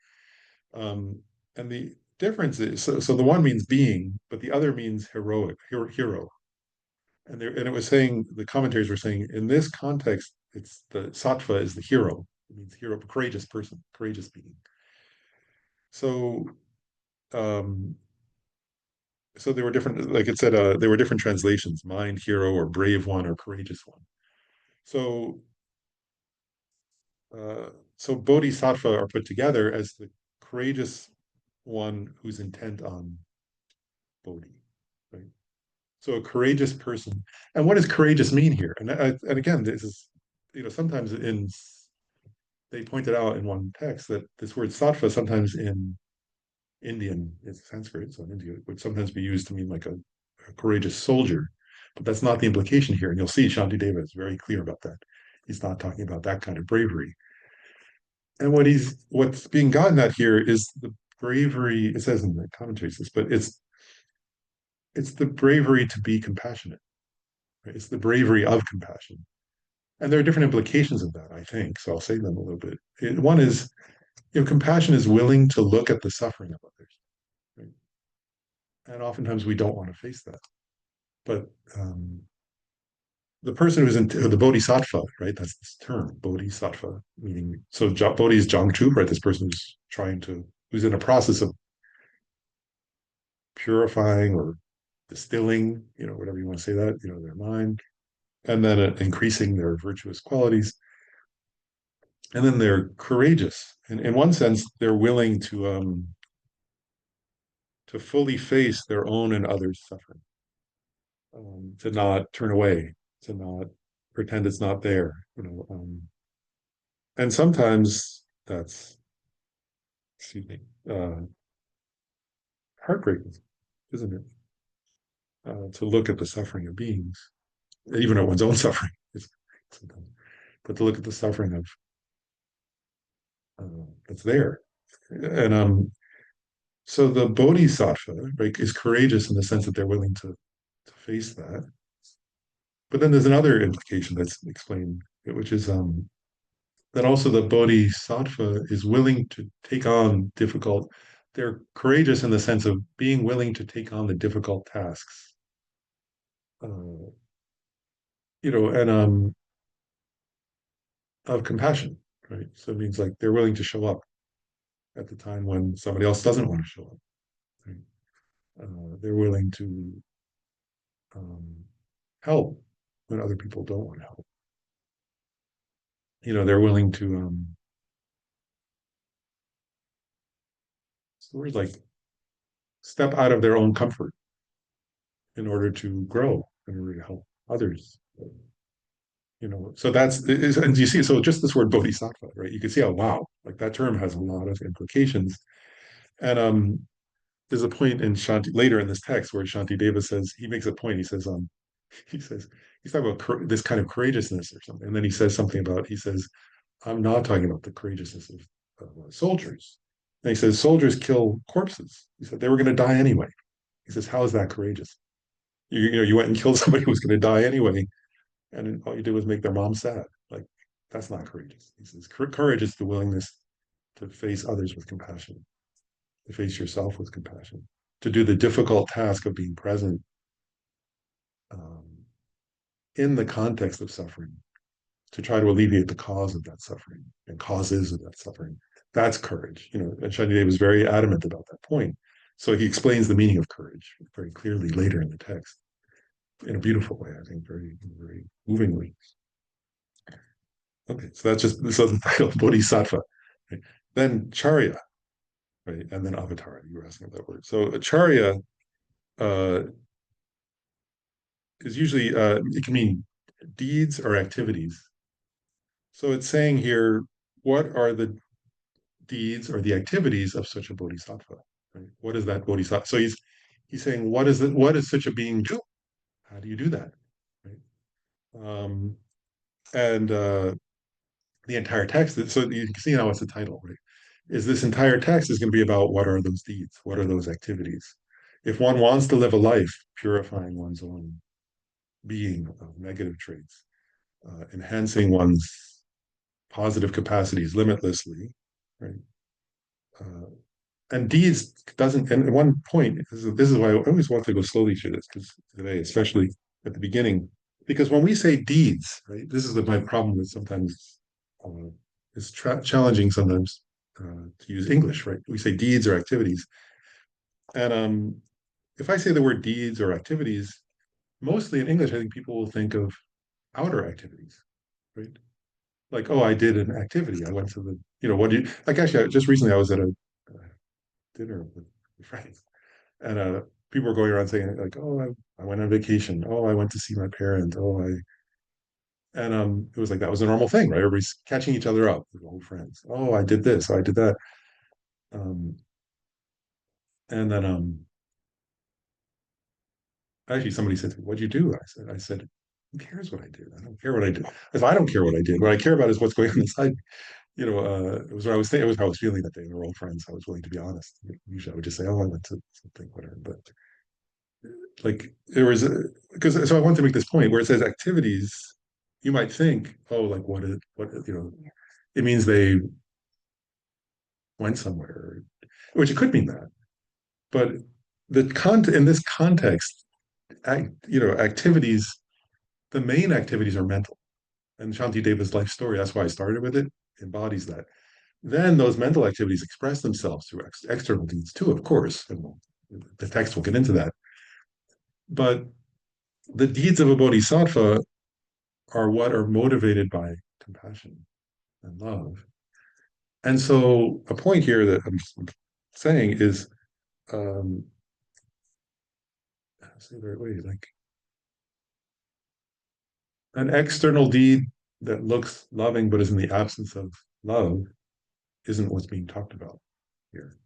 And the difference is, so the one means being, but the other means heroic, hero. And it was saying, the commentaries were saying, in this context, it's the sattva is the hero. It means hero, courageous person, courageous being. So, um, so there were different, like it said, there were different translations: mind, hero, or brave one, or courageous one. So, so bodhisattva are put together as the courageous one who's intent on bodhi, right? So a courageous person. And what does courageous mean here? And again, this is, sometimes they pointed out in one text that this word sattva sometimes in Indian, it's Sanskrit, so in India, would sometimes be used to mean like a courageous soldier. But that's not the implication here. And you'll see Shantideva is very clear about that. He's not talking about that kind of bravery. And what's being gotten at here is the bravery, it says in the commentaries, but it's the bravery to be compassionate. right? It's the bravery of compassion. And there are different implications of that, I think. So I'll say them a little bit. One is, compassion is willing to look at the suffering of others, right? And oftentimes we don't want to face that. But the person who's in the bodhisattva, right? That's this term, bodhisattva, meaning, so bodhi is Jiangchu, right? This person who's in a process of purifying or distilling, whatever you want to say that, their mind, and then increasing their virtuous qualities. And then they're courageous. And in one sense, they're willing to fully face their own and others' suffering, to not turn away, to not pretend it's not there, and sometimes that's, excuse me, heartbreaking, isn't it? To look at the suffering of beings, even at one's own suffering, sometimes, but to look at the suffering of that's there. And so the bodhisattva, right, is courageous in the sense that they're willing to face that. But then there's another implication that's explained, which is that also the bodhisattva is willing to take on difficult, they're courageous in the sense of being willing to take on the difficult tasks. And of compassion, right? So it means like they're willing to show up at the time when somebody else doesn't want to show up. Right? They're willing to um, help when other people don't want to help. They're willing to sort of like step out of their own comfort in order to grow, in order to help others. So and you see, so just this word bodhisattva, right? You can see how, wow, like that term has a lot of implications. And there's a point in later in this text where Shantideva says, he makes a point, he says, he's talking about this kind of courageousness or something. And then he says something about, he says, I'm not talking about the courageousness of soldiers. And he says, soldiers kill corpses. He said, they were going to die anyway. He says, how is that courageous? You went and killed somebody who was going to die anyway, and all you did was make their mom sad. Like, that's not courageous. He says, courage is the willingness to face others with compassion, to face yourself with compassion, to do the difficult task of being present um, in the context of suffering, to try to alleviate the cause of that suffering and causes of that suffering. That's courage. And Shantideva was very adamant about that point. So he explains the meaning of courage very clearly later in the text in a beautiful way, I think, very, very movingly. Okay, so the title, Bodhisattva. Right? Then Charya, right? And then Avatar. You were asking about that word. So Acharya uh, is usually, it can mean deeds or activities. So it's saying here, what are the deeds or the activities of such a bodhisattva? Right? What is that bodhisattva? So he's saying, what is such a being do? How do you do that? Right? And the entire text, so you can see how it's a title, right? Is this entire text is going to be about what are those deeds? What are those activities? If one wants to live a life purifying one's own being of negative traits, enhancing one's positive capacities limitlessly, right? Uh, and deeds doesn't, and at one point, this is why I always want to go slowly through this, because today, especially at the beginning, because when we say deeds, right, this is my problem with sometimes it's challenging sometimes to use English, right? We say deeds or activities. And if I say the word deeds or activities, mostly in English, I think people will think of outer activities, right? Like, oh, I did an activity. I went to what do you, like, actually, just recently I was at a dinner with friends, and people were going around saying, like, oh, I went on vacation. Oh, I went to see my parents. And it was like that was a normal thing, right? Everybody's catching each other up, with old friends. Oh, I did this. Oh, I did that. Um, and then actually somebody said to me, "What'd you do?" I said, "Who cares what I did? I don't care what I did. If I don't care what I did, what I care about is what's going on inside." It was what I was thinking. It was how I was feeling that day. We were old friends. I was willing to be honest. Usually, I would just say, "Oh, I went to something, whatever." But like there was because so I want to make this point where it says activities, you might think, oh, like it means they went somewhere, which it could mean that, but in this context, activities, the main activities are mental, and Shantideva's life story, that's why I started with it, embodies that. Then those mental activities express themselves through external deeds too, of course, and the text will get into that. But the deeds of a bodhisattva are what are motivated by compassion and love. And so a point here that I'm saying is, say the right way, like an external deed that looks loving but is in the absence of love isn't what's being talked about here.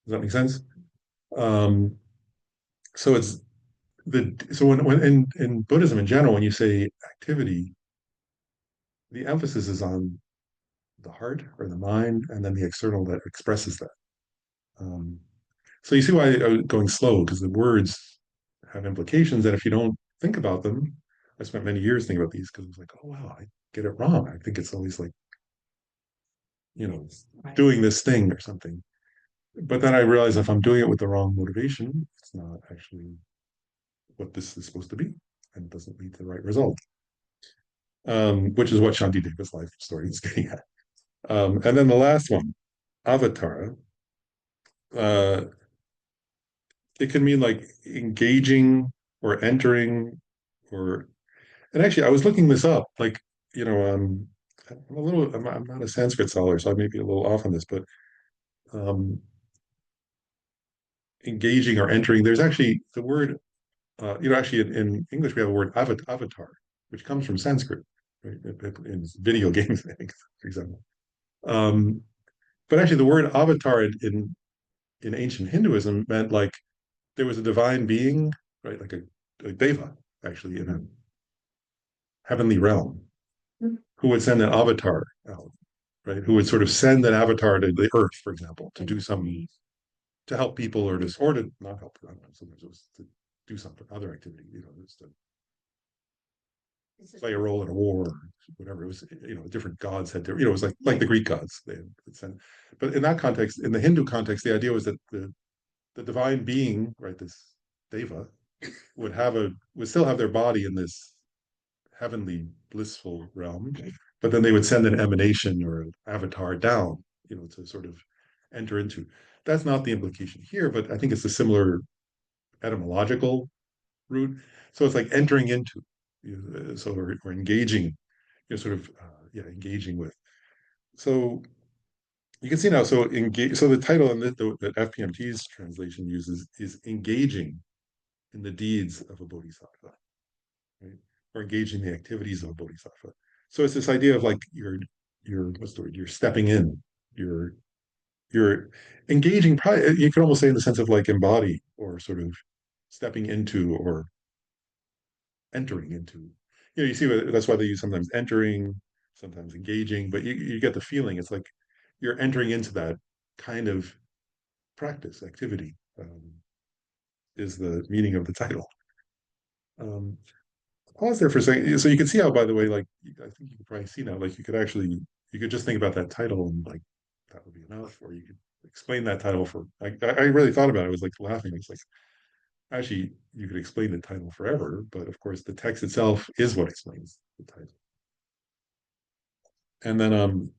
Does that make sense? Um, so it's so when in Buddhism in general, when you say activity, the emphasis is on the heart or the mind, and then the external that expresses that. Um, so you see why I was going slow, because the words have implications, and if you don't think about them, I spent many years thinking about these because I was like, oh wow, I get it wrong. I think it's always like, Right. doing this thing or something. But then I realized if I'm doing it with the wrong motivation, it's not actually what this is supposed to be and doesn't lead to the right result. Which is what Shantideva's life story is getting at. And then the last one, avatara, uh, it can mean like engaging or entering or, and actually I was looking this up, like, I'm not a Sanskrit scholar, so I may be a little off on this, but um, engaging or entering, there's actually the word, actually in English, we have a word avatar, which comes from Sanskrit, right? In video games, I think, for example. Um, but actually, the word avatar in ancient Hinduism meant like there was a divine being, right? Like a deva, actually, in a heavenly realm, who would send an avatar out, right? Who would sort of send an avatar to the earth, for example, to do some, to help people or to not help. I don't know, sometimes it was to do something, other activity, just to play a role in a war, or whatever. It was, different gods had it was like the Greek gods they had sent. But in that context, in the Hindu context, the idea was that the divine being, right, this deva, would still have their body in this heavenly blissful realm, but then they would send an emanation or an avatar down, to sort of enter into. That's not the implication here, but I think it's a similar etymological root. So it's like entering into, so we're engaging, sort of, engaging with. So you can see now, so engage. So the title in that FPMT's translation uses is engaging in the deeds of a bodhisattva, right? Or engaging the activities of a bodhisattva. So it's this idea of like you're what's the word? You're stepping in. You're you're engaging. Probably you could almost say in the sense of like embody or sort of stepping into or entering into. You see that's why they use sometimes entering, sometimes engaging, but you get the feeling it's like you're entering into that kind of practice activity, is the meaning of the title. Um, pause there for a second. So you can see how, by the way, like I think you can probably see now, like you could just think about that title and like that would be enough, or you could explain that title for. I really thought about it. I was like laughing. It's like actually you could explain the title forever, but of course the text itself is what explains the title. And then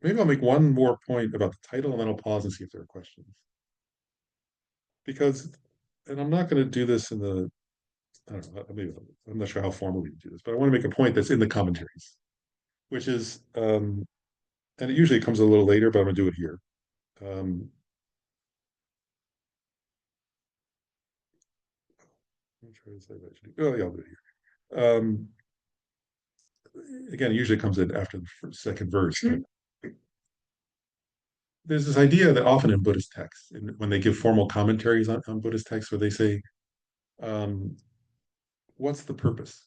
maybe I'll make one more point about the title, and then I'll pause and see if there are questions. Because, and I'm not going to do this in the I don't know, maybe I'm not sure how formally to do this, but I want to make a point that's in the commentaries, which is, and it usually comes a little later, but I'm going to do it here. I'm trying to say that should oh yeah, I'll do it here. Again, it usually comes in after the second verse. There's this idea that often in Buddhist texts, when they give formal commentaries on Buddhist texts, where they say, um, "What's the purpose?"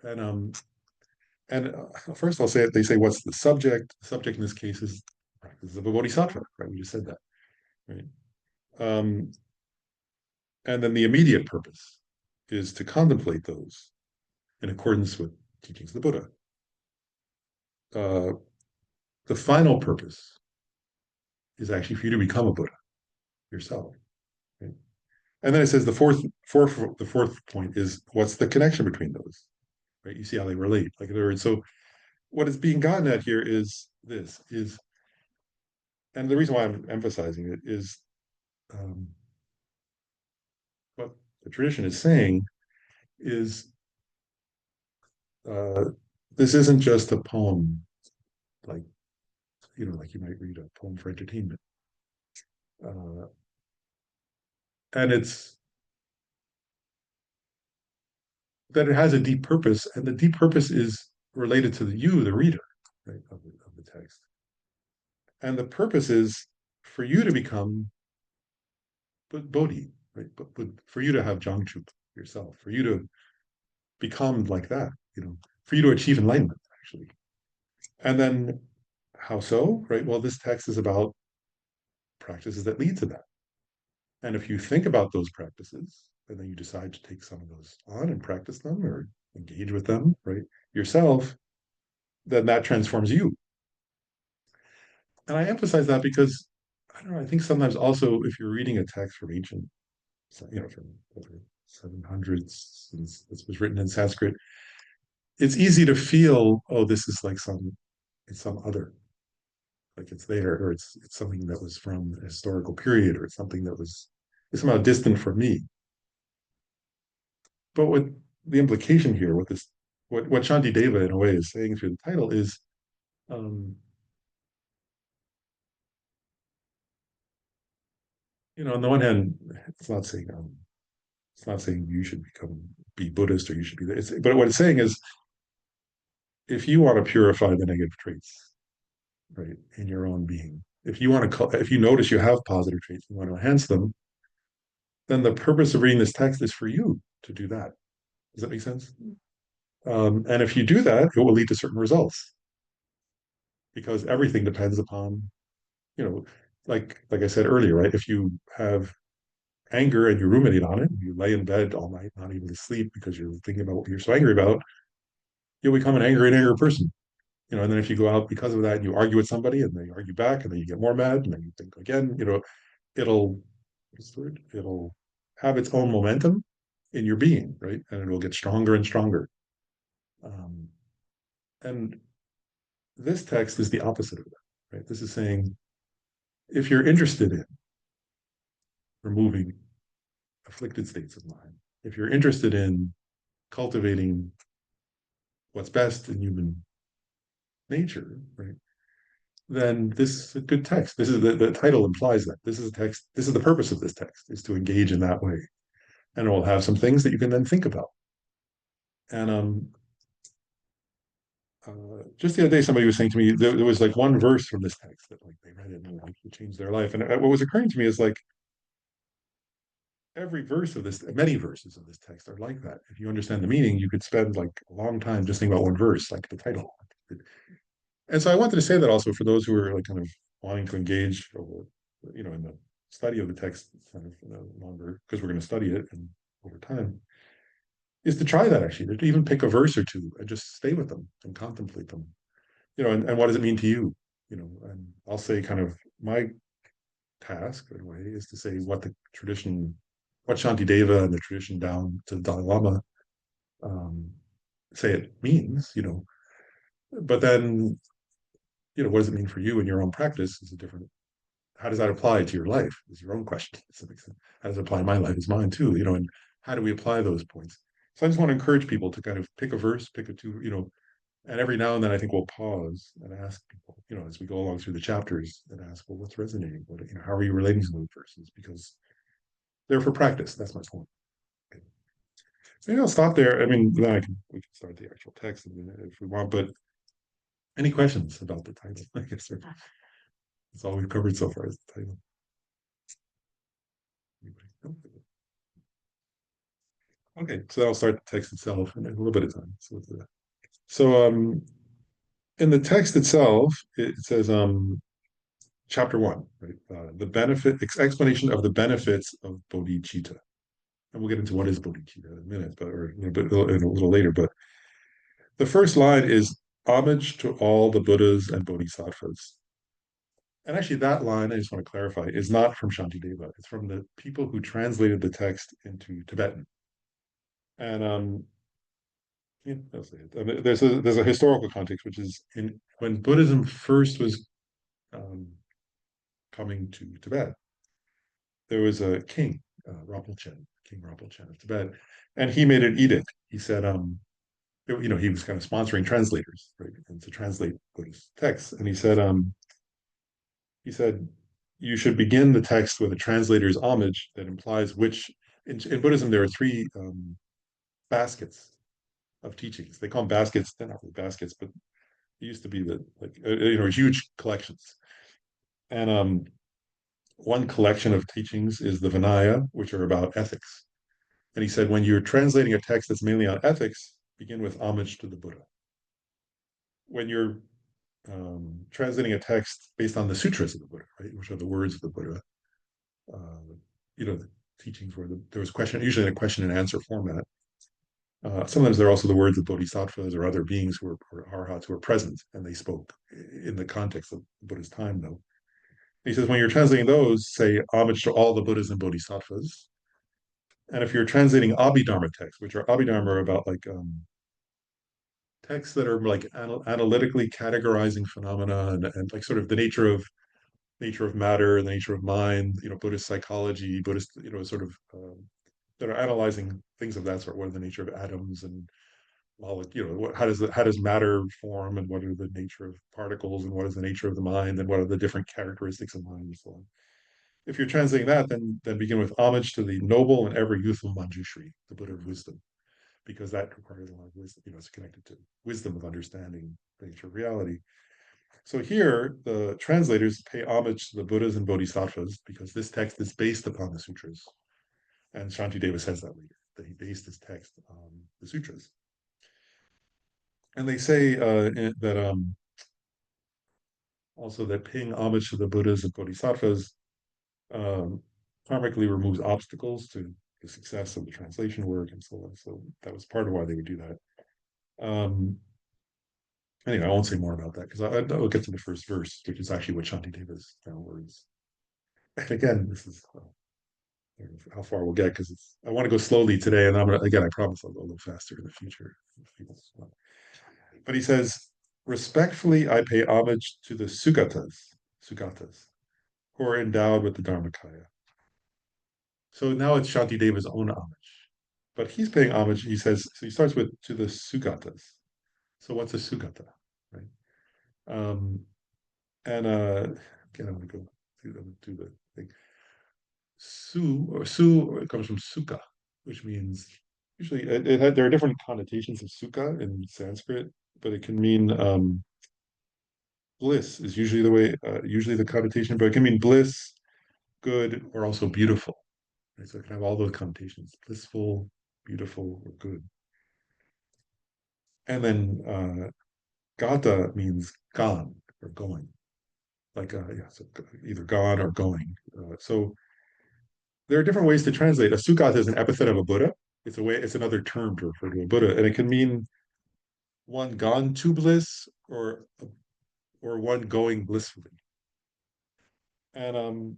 And first I'll say it. They say, "What's the subject?" The subject in this case is practice of a bodhisattva, right? We just said that, right? Um, And then the immediate purpose is to contemplate those in accordance with teachings of the Buddha. The final purpose is actually for you to become a Buddha yourself. Right? And then it says the fourth point is what's the connection between those? Right? You see how they relate. Like in other words, so what is being gotten at here is this is, and the reason why I'm emphasizing it is what the tradition is saying is uh, this isn't just a poem, like like you might read a poem for entertainment, uh, and it's that it has a deep purpose, and the deep purpose is related to the reader, right, of the text, and the purpose is for you to become Bodhi, right, but for you to have Jangchup yourself, for you to become like that, for you to achieve enlightenment, actually. And then how so? Right. Well, this text is about practices that lead to that. And if you think about those practices, and then you decide to take some of those on and practice them or engage with them, right, yourself, then that transforms you. And I emphasize that because I don't know, I think sometimes also if you're reading a text from ancient, from the 700s, this was written in Sanskrit, it's easy to feel, oh, this is like it's some other, like it's there, or it's something that was from a historical period, or it's something that was it's somehow distant from me. But what the implication here, what Shantideva in a way is saying through the title is, um, on the one hand, it's not saying you should be Buddhist or you should be there. But what it's saying is, if you want to purify the negative traits, right, in your own being, if you notice you have positive traits, you want to enhance them, then the purpose of reading this text is for you to do that. Does that make sense? And if you do that, it will lead to certain results because everything depends upon, you know, like I said earlier, right? If you have anger and you ruminate on it, you lay in bed all night not able to sleep because you're thinking about what you're so angry about, you'll become an angry person. And then if you go out because of that and you argue with somebody and they argue back and then you get more mad and then you think again, it'll what's the word? It'll have its own momentum in your being, right? And it will get stronger and stronger. Um, and this text is the opposite of that, right? This is saying if you're interested in removing afflicted states of mind, if you're interested in cultivating what's best in human nature, right, then this is a good text. This is the title implies that this is a text. This is the purpose of this text is to engage in that way, and it will have some things that you can then think about. And just the other day, somebody was saying to me there was like one verse from this text that like they read it and like it changed their life. And what was occurring to me is like many verses of this text are like that. If you understand the meaning, you could spend like a long time just thinking about one verse, like the title. And so I wanted to say that also for those who are like kind of wanting to engage, or, in the study of the text, kind of longer, because we're going to study it and over time, is to try that actually, to even pick a verse or two and just stay with them and contemplate them. And what does it mean to you? And I'll say kind of my task in a way is to say what Shantideva and the tradition down to the Dalai Lama um, say it means, but then, what does it mean for you in your own practice is a different, how does that apply to your life is your own question. How does it apply to my life is mine too, and how do we apply those points? So I just want to encourage people to kind of pick a verse, pick a two, and every now and then I think we'll pause and ask people, as we go along through the chapters and ask, well, what's resonating? How are you relating to those verses? Because they're for practice. That's my point. Okay. So maybe I'll stop there. I mean, then we can start the actual text if we want, but any questions about the title? I guess that's all we've covered so far is the title. Okay, so I'll start the text itself in a little bit of time. So in the text itself, it says chapter 1, right? The explanation of the benefits of bodhicitta. and we'll get into what is bodhicitta in a minute, but or in a little later. But the first line is homage to all the Buddhas and Bodhisattvas. And actually, that line, I just want to clarify, is not from Shantideva. It's from the people who translated the text into Tibetan. And yeah, there's a historical context, which is in when Buddhism first was um, coming to Tibet, there was a king, King Rinpoche of Tibet, and he made an edict. He said, he was kind of sponsoring translators, right, and to translate Buddhist texts, and he said, you should begin the text with a translator's homage that implies which. In Buddhism, there are three baskets of teachings. They call them baskets. They're not really baskets, but it used to be that huge collections. And one collection of teachings is the Vinaya, which are about ethics. And he said, when you're translating a text that's mainly on ethics, begin with homage to the Buddha. When you're translating a text based on the sutras of the Buddha, right, which are the words of the Buddha, the teachings where there was usually in a question and answer format. Sometimes they're also the words of bodhisattvas or other beings or arhats who were present, and they spoke in the context of the Buddha's time, though. He says, when you're translating those, say homage to all the Buddhas and bodhisattvas. And if you're translating Abhidharma texts, which are Abhidharma are about like texts that are like analytically categorizing phenomena and like sort of the nature of matter, the nature of mind, Buddhist psychology, Buddhist, sort of that are analyzing things of that sort. What are the nature of atoms and how does matter form, and what are the nature of particles, and what is the nature of the mind, and what are the different characteristics of mind, and so on. If you're translating that, then begin with homage to the noble and ever youthful Manjushri, the Buddha of wisdom, because that requires a lot of wisdom. It's connected to wisdom of understanding the nature of reality. So here, the translators pay homage to the Buddhas and Bodhisattvas because this text is based upon the sutras. And Shantideva says that later, that he based his text on the sutras. And they say that also that paying homage to the Buddhas and Bodhisattvas um, karmically removes obstacles to the success of the translation work and so on. So that was part of why they would do that. Anyway, I won't say more about that because I'll get to the first verse, which is actually what Shantideva's words. And again, this is how far we'll get because I want to go slowly today, and I promise I'll go a little faster in the future. But he says, respectfully, I pay homage to the Sugatas, who are endowed with the Dharmakaya. So now it's Shantideva's own homage. But he's paying homage, he says, so he starts with to the Sugatas. So what's a Sugata, right? Um, and again, I'm going to go do the thing. Su it comes from Sukha, which means usually there are different connotations of Sukha in Sanskrit, but it can mean bliss is usually usually the connotation, but it can mean bliss, good, or also beautiful. Right? So it can have all those connotations: blissful, beautiful, or good. And then gata means gone or going, like so either gone or going. So there are different ways to translate. A sugata is an epithet of a Buddha. It's another term to refer to a Buddha, and it can mean one gone to bliss or one going blissfully. And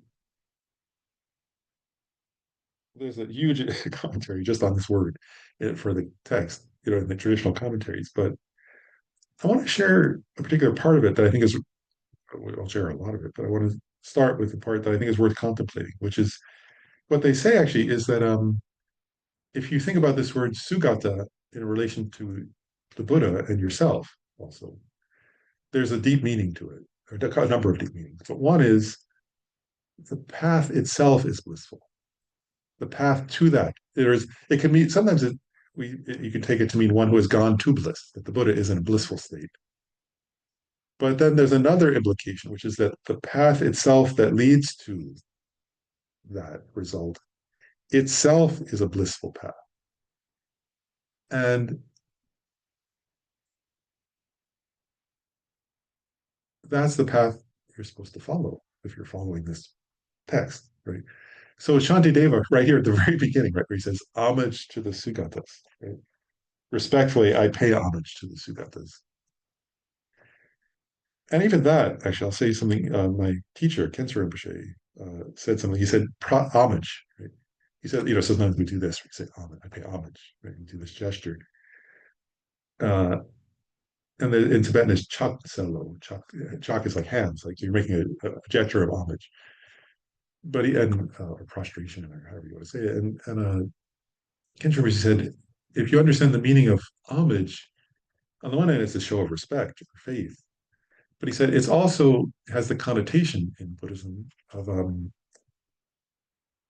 there's a huge commentary just on this word for the text, in the traditional commentaries. But I want to share a particular part of it that I think is, I'll share a lot of it, but I want to start with the part that I think is worth contemplating, which is what they say actually is that if you think about this word sugata in relation to the Buddha and yourself also, there's a deep meaning to it, or a number of deep meanings. But one is the path itself is blissful. The path to that, it can mean sometimes you can take it to mean one who has gone to bliss, that the Buddha is in a blissful state. But then there's another implication, which is that the path itself that leads to that result itself is a blissful path. And that's the path you're supposed to follow if you're following this text, right? So Shantideva, right here at the very beginning, right, where he says, homage to the Sugatas, right? Respectfully, I pay homage to the Sugatas. And even that, actually, I'll say something. My teacher, Kensei Rinpoche, said something. He said, homage, right? He said, sometimes we do this. We say, homage, I pay homage, right? We do this gesture. Uh, and in Tibetan is chak selo. Chak is like hands, like you're making a gesture of homage. But or prostration, or however you want to say it. And Kensei Rinpoche said, if you understand the meaning of homage, on the one hand, it's a show of respect or faith. But he said it's also has the connotation in Buddhism of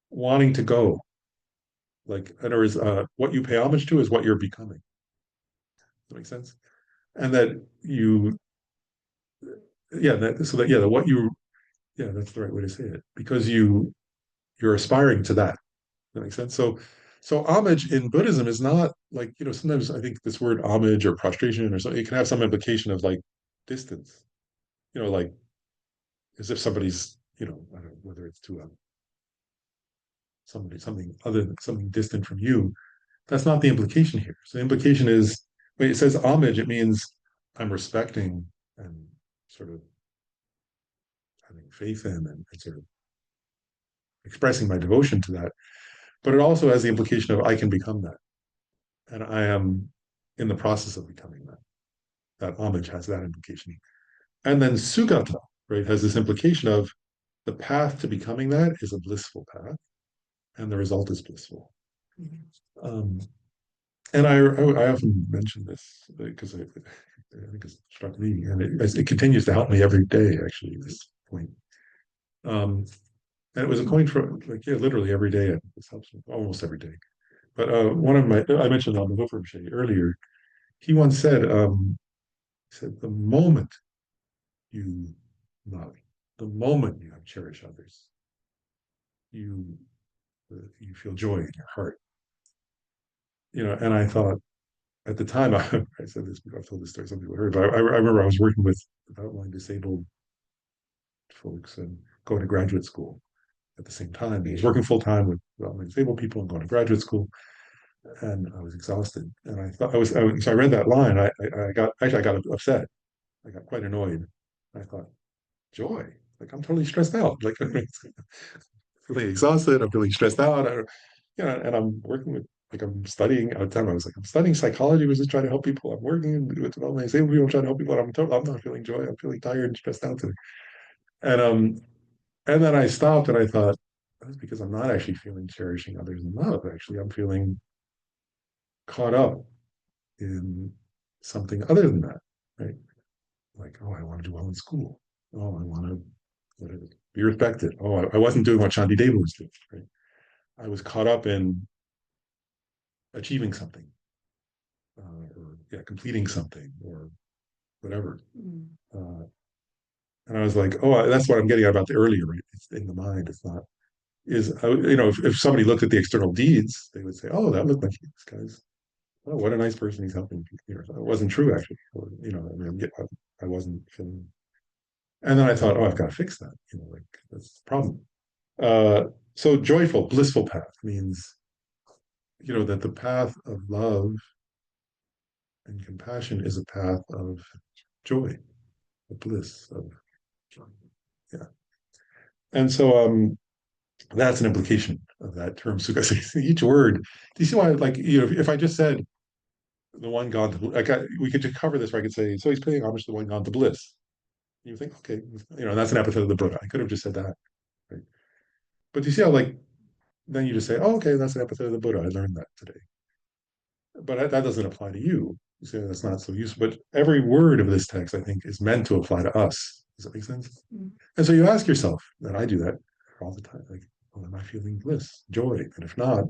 wanting to go. Like, in other words, what you pay homage to is what you're becoming. Does that make sense? And that yeah, what yeah, that's the right way to say it. Because you're aspiring to that. Does that make sense? So homage in Buddhism is not like, sometimes I think this word homage or prostration or something, it can have some implication of like distance, like as if somebody's, I don't know whether it's to somebody, something other than something distant from you. That's not the implication here. So the implication is when it says homage, it means I'm respecting and sort of having faith in and sort of expressing my devotion to that. But it also has the implication of I can become that. And I am in the process of becoming that. That homage has that implication. And then sugata, right, has this implication of the path to becoming that is a blissful path, and the result is blissful. Um, and I often mention this because I think it's struck me, and it continues to help me every day. Actually, this point, and it was a point for like literally every day. This helps me almost every day. But one of my I mentioned on the Rinpoche earlier. He once said, the moment you love, the moment you have cherished others, you you feel joy in your heart. And I thought at the time, I said this, I've told this story, some people heard, but I remember I was working with outline disabled folks and going to graduate school at the same time. I was working full time with outline disabled people and going to graduate school, and I was exhausted. And I thought so I read that line. I got upset. I got quite annoyed. I thought, joy, like I'm totally stressed out. Like I'm feeling exhausted. I'm feeling stressed out. And I'm working with like I'm studying at the time I was like I'm studying psychology, was just trying to help people. I'm working with development disabled people, I'm trying to help people. I'm not feeling joy. I'm feeling tired and stressed out today. And and then I stopped and I thought that's because I'm not actually feeling cherishing others in love. Actually, I'm feeling caught up in something other than that, right? Like, oh, I want to do well in school. Oh, I want to be respected. Oh, I wasn't doing what Shantideva was doing, right? I was caught up in achieving something, or completing something, or whatever. And I was like, oh, that's what I'm getting at about the earlier, right? It's in the mind. It's not, if somebody looked at the external deeds, they would say, oh, that looked like this guy's, oh, what a nice person, he's helping. It wasn't true, actually. Or, I mean, I wasn't feeling. And then I thought, oh, I've got to fix that. Like that's the problem. Uh, so joyful, blissful path means, that the path of love and compassion is a path of joy, of bliss, of joy. Yeah. And so that's an implication of that term sukha. Each word. Do you see why? Like, if I just said the one gone to, like, we could just cover this. Where I could say, so he's paying homage to the one gone to bliss. You think, okay, that's an epithet of the Buddha. I could have just said that, right? But you see how, like, then you just say, oh, okay, that's an epithet of the Buddha. I learned that today. But that doesn't apply to you. You say that's not so useful. But every word of this text, I think, is meant to apply to us. Does that make sense? Mm-hmm. And so you ask yourself, and I do that all the time, like, well, am I feeling bliss, joy? And if not,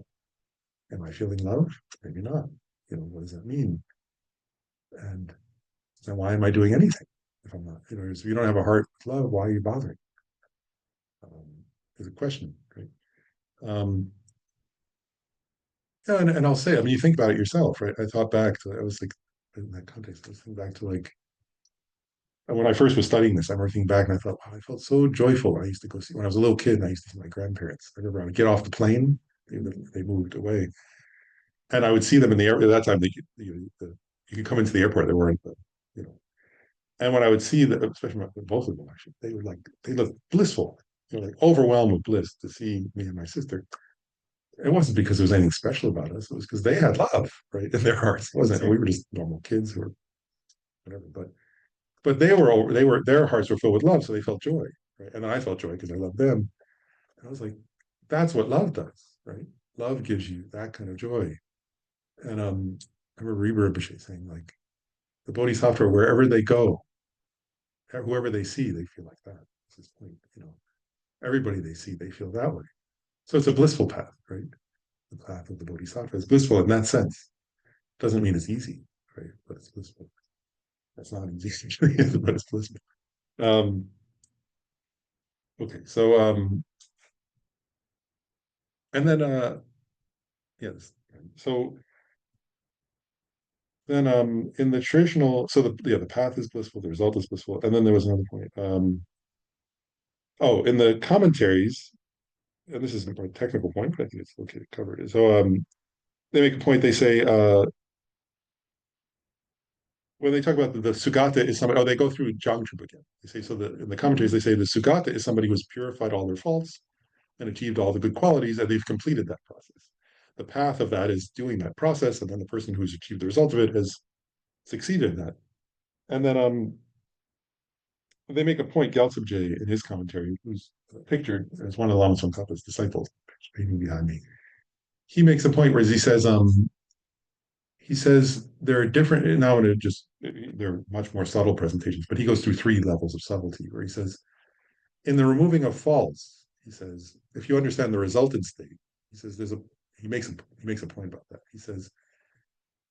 am I feeling love? Maybe not. What does that mean? And then why am I doing anything if I'm not? If you don't have a heart with love, why are you bothering? Is a question, right? Yeah, and I'll say, I mean, you think about it yourself, right? I thought back to, I was like, in that context, I was thinking back to like when I first was studying this, I remember thinking back and I thought, wow, I felt so joyful when I used to go see, when I was a little kid and I used to see my grandparents. I remember I would get off the plane, they moved away, and I would see them in the air. At that time, you could come into the airport, there weren't, you know, and when I would see that, especially both of them actually, they were like, they looked blissful, like overwhelmed with bliss to see me and my sister. It wasn't because there was anything special about us. It was because they had love, right, in their hearts. It wasn't, we were just normal kids who were whatever, but their hearts were filled with love, so they felt joy, right? And then I felt joy because I loved them. And I was like, that's what love does, right? Love gives you that kind of joy. And I remember Rinpoche saying, like, the Bodhisattva, wherever they go, whoever they see, they feel like that. That's his point, you know. Everybody they see, they feel that way. So it's a blissful path, right? The path of the Bodhisattva is blissful in that sense. Doesn't mean it's easy, right? But it's blissful. That's not easy, but it's blissful. Um, okay, so and then yes, so then in the traditional, so the path is blissful, the result is blissful, and then there was another point. Oh, in the commentaries, and this isn't a technical point, but I think it's okay covered. So they make a point. They say when they talk about the Sugata is somebody. Oh, they go through Jangtrup again. They say so. In the commentaries, they say the Sugata is somebody who has purified all their faults and achieved all the good qualities, and they've completed that process. The path of that is doing that process, and then the person who's achieved the result of it has succeeded in that. And then they make a point, Gyaltsab in his commentary, who's pictured as one of the Lama Tsongkhapa's disciples, painting behind me. He makes a point where he says there are different now and just they're much more subtle presentations, but he goes through three levels of subtlety where he says, in the removing of faults, he says, if you understand the resultant state, he says he makes a point about that. He says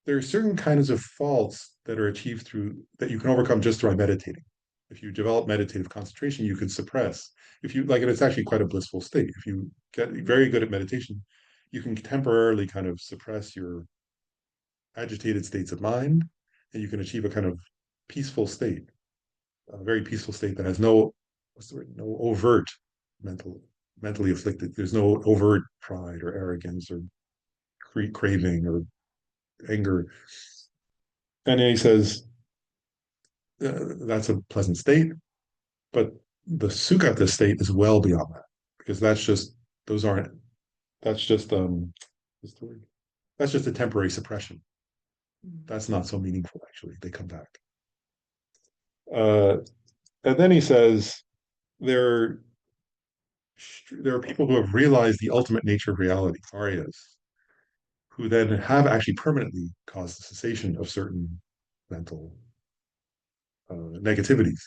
there are certain kinds of faults that are achieved through that you can overcome just by meditating. If you develop meditative concentration, you can suppress. If you like it, it's actually quite a blissful state. If you get very good at meditation, you can temporarily kind of suppress your agitated states of mind, and you can achieve a kind of peaceful state, a very peaceful state that has no, what's the word, no overt mentally afflicted. There's no overt pride or arrogance or craving or anger. And then he says that's a pleasant state, but the sukata state is well beyond that because that's just those aren't that's just what's the word? That's just a temporary suppression. That's not so meaningful actually. They come back. Uh, and then he says there there are people who have realized the ultimate nature of reality, Aryas, who then have actually permanently caused the cessation of certain mental negativities.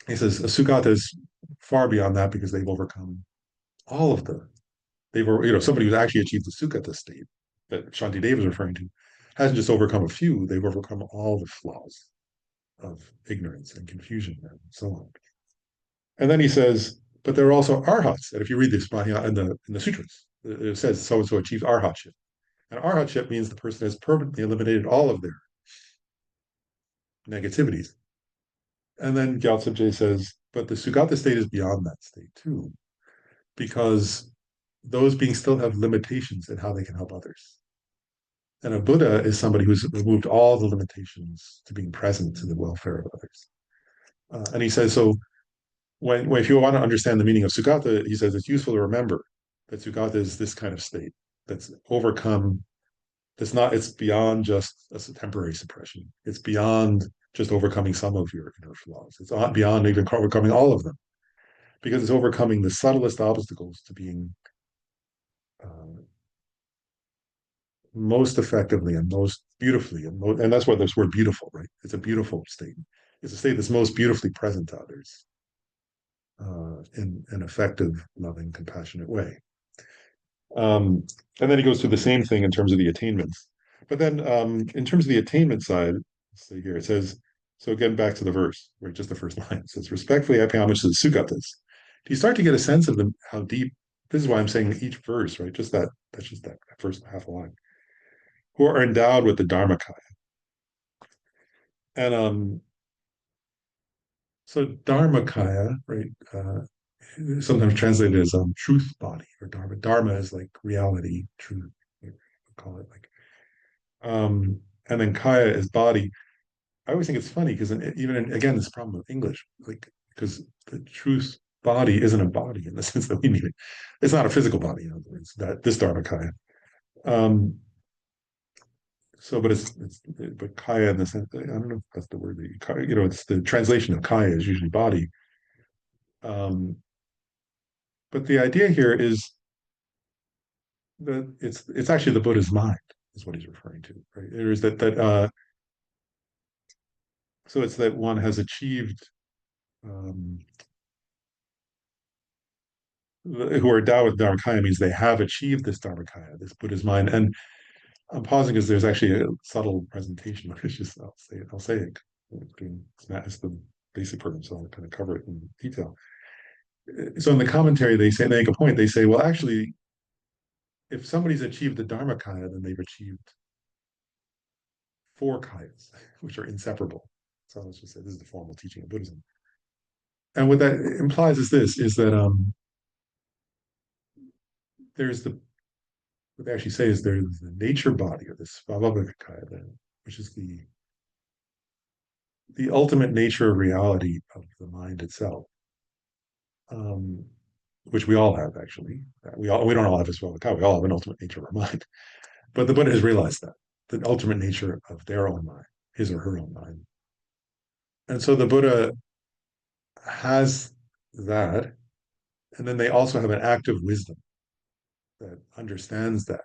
He says a Sugata is far beyond that because they've overcome all of the, somebody who's actually achieved the Sugata state that Shantideva is referring to hasn't just overcome a few, they've overcome all the flaws of ignorance and confusion and so on. And then he says, but there are also arhats. And if you read this in the sutras, it says so and so achieved arhatship. And arhatship means the person has permanently eliminated all of their negativities. And then Gyaltsab says, but the Sugata state is beyond that state too, because those beings still have limitations in how they can help others. And a Buddha is somebody who's removed all the limitations to being present to the welfare of others. And he says, so when if you want to understand the meaning of Sugata, he says it's useful to remember that Sugata is this kind of state that's overcome. It's beyond just a temporary suppression. It's beyond just overcoming some of your inner flaws. It's beyond even overcoming all of them because it's overcoming the subtlest obstacles to being uh, most effectively and most beautifully. And that's why this word beautiful, right? It's a beautiful state. It's a state that's most beautifully present to others in an effective, loving, compassionate way. And then he goes through the same thing in terms of the attainments. But then in terms of the attainment side, let's see here, it says, so again, back to the verse, right? Just the first line. It says, respectfully, I pay homage to the Sugatas. Do you start to get a sense of them, how deep, this is why I'm saying each verse, right? That's just that first half a line, who are endowed with the Dharmakaya. And So Dharmakaya, right? Sometimes translated as truth body or Dharma. Dharma is like reality, truth. We call it like, and then Kaya is body. I always think it's funny because again, this problem of English, like because the truth body isn't a body in the sense that we mean it. It's not a physical body, in other words, that this Dharmakaya. Um, so, but Kaya in the sense, I don't know if that's the word that it's the translation of Kaya is usually body. Um, but the idea here is that it's actually the Buddha's mind is what he's referring to, right? There is that so it's that one has achieved um, who are endowed with Dharmakaya means they have achieved this Dharmakaya, this Buddha's mind. And I'm pausing because there's actually a subtle presentation, which is I'll say it. It's the basic program, so I'll kind of cover it in detail. So in the commentary, they make a point. They say, well, actually, if somebody's achieved the Dharmakaya, then they've achieved four kayas, which are inseparable. So let's just say this is the formal teaching of Buddhism. And what that implies is this: is that there's the what they actually say is there's the nature body or the svabhavakaya, which is the ultimate nature of reality of the mind itself, um, which we all have actually. We don't all have a svabhavakaya. We all have an ultimate nature of our mind. But the Buddha has realized that the ultimate nature of their own mind, his or her own mind. And so the Buddha has that, and then they also have an active wisdom that understands that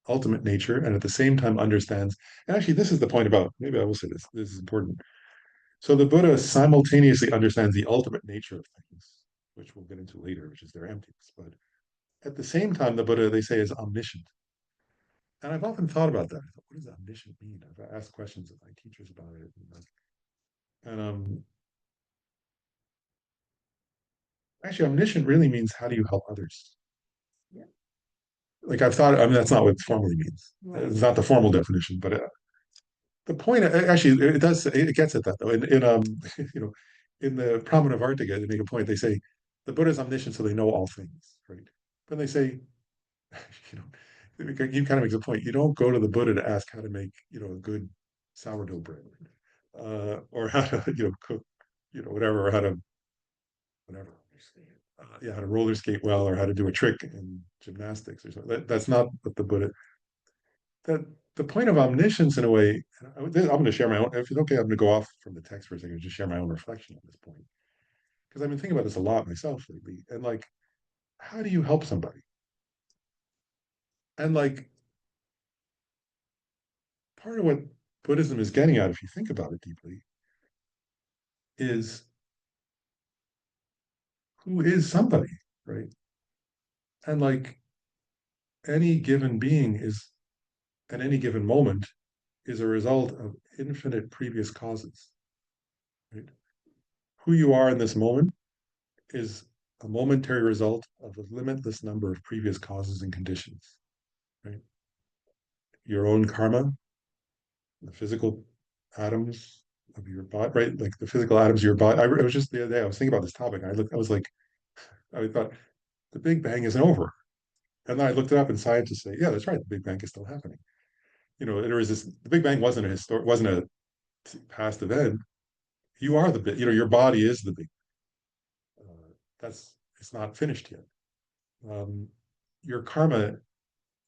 ultimate nature and at the same time understands. And actually, this is the point about, maybe I will say this, this is important. So the Buddha simultaneously understands the ultimate nature of things, which we'll get into later, which is their emptiness. But at the same time, the Buddha, they say, is omniscient. And I've often thought about that. I thought, what does omniscient mean? I've asked questions of my teachers about it. And actually, omniscient really means how do you help others? Yeah. Like I've thought, I mean, that's not what it formally means. Right. It's not the formal definition, but the point actually it does it gets at that though. you know in the Pramanavartika, they make a point. They say the Buddha is omniscient, so they know all things, right? Then they say, you know, you kind of makes a point. You don't go to the Buddha to ask how to make a good sourdough bread, or how to cook whatever, or how to whatever. Yeah, how to roller skate well, or how to do a trick in gymnastics or something. That's not what the Buddha that the point of omniscience in a way, I'm going to share my own, if it's okay, I'm going to go off from the text for a second and just share my own reflection on this point. Because I've been thinking about this a lot myself lately. And like, how do you help somebody? And like, part of what Buddhism is getting at, if you think about it deeply, is who is somebody, right? And like, any given being is, at any given moment, is a result of infinite previous causes, right? Who you are in this moment is a momentary result of a limitless number of previous causes and conditions, right? Your own karma, the physical atoms of your body, right? Like the physical atoms of your body. It was just the other day I was thinking about this topic. I was like, I thought the Big Bang isn't over, and then I looked it up, and scientists say, yeah, that's right, the Big Bang is still happening. There was this. The Big Bang wasn't a past event. You are the big. Your body is the big. That's it's not finished yet. Um, your karma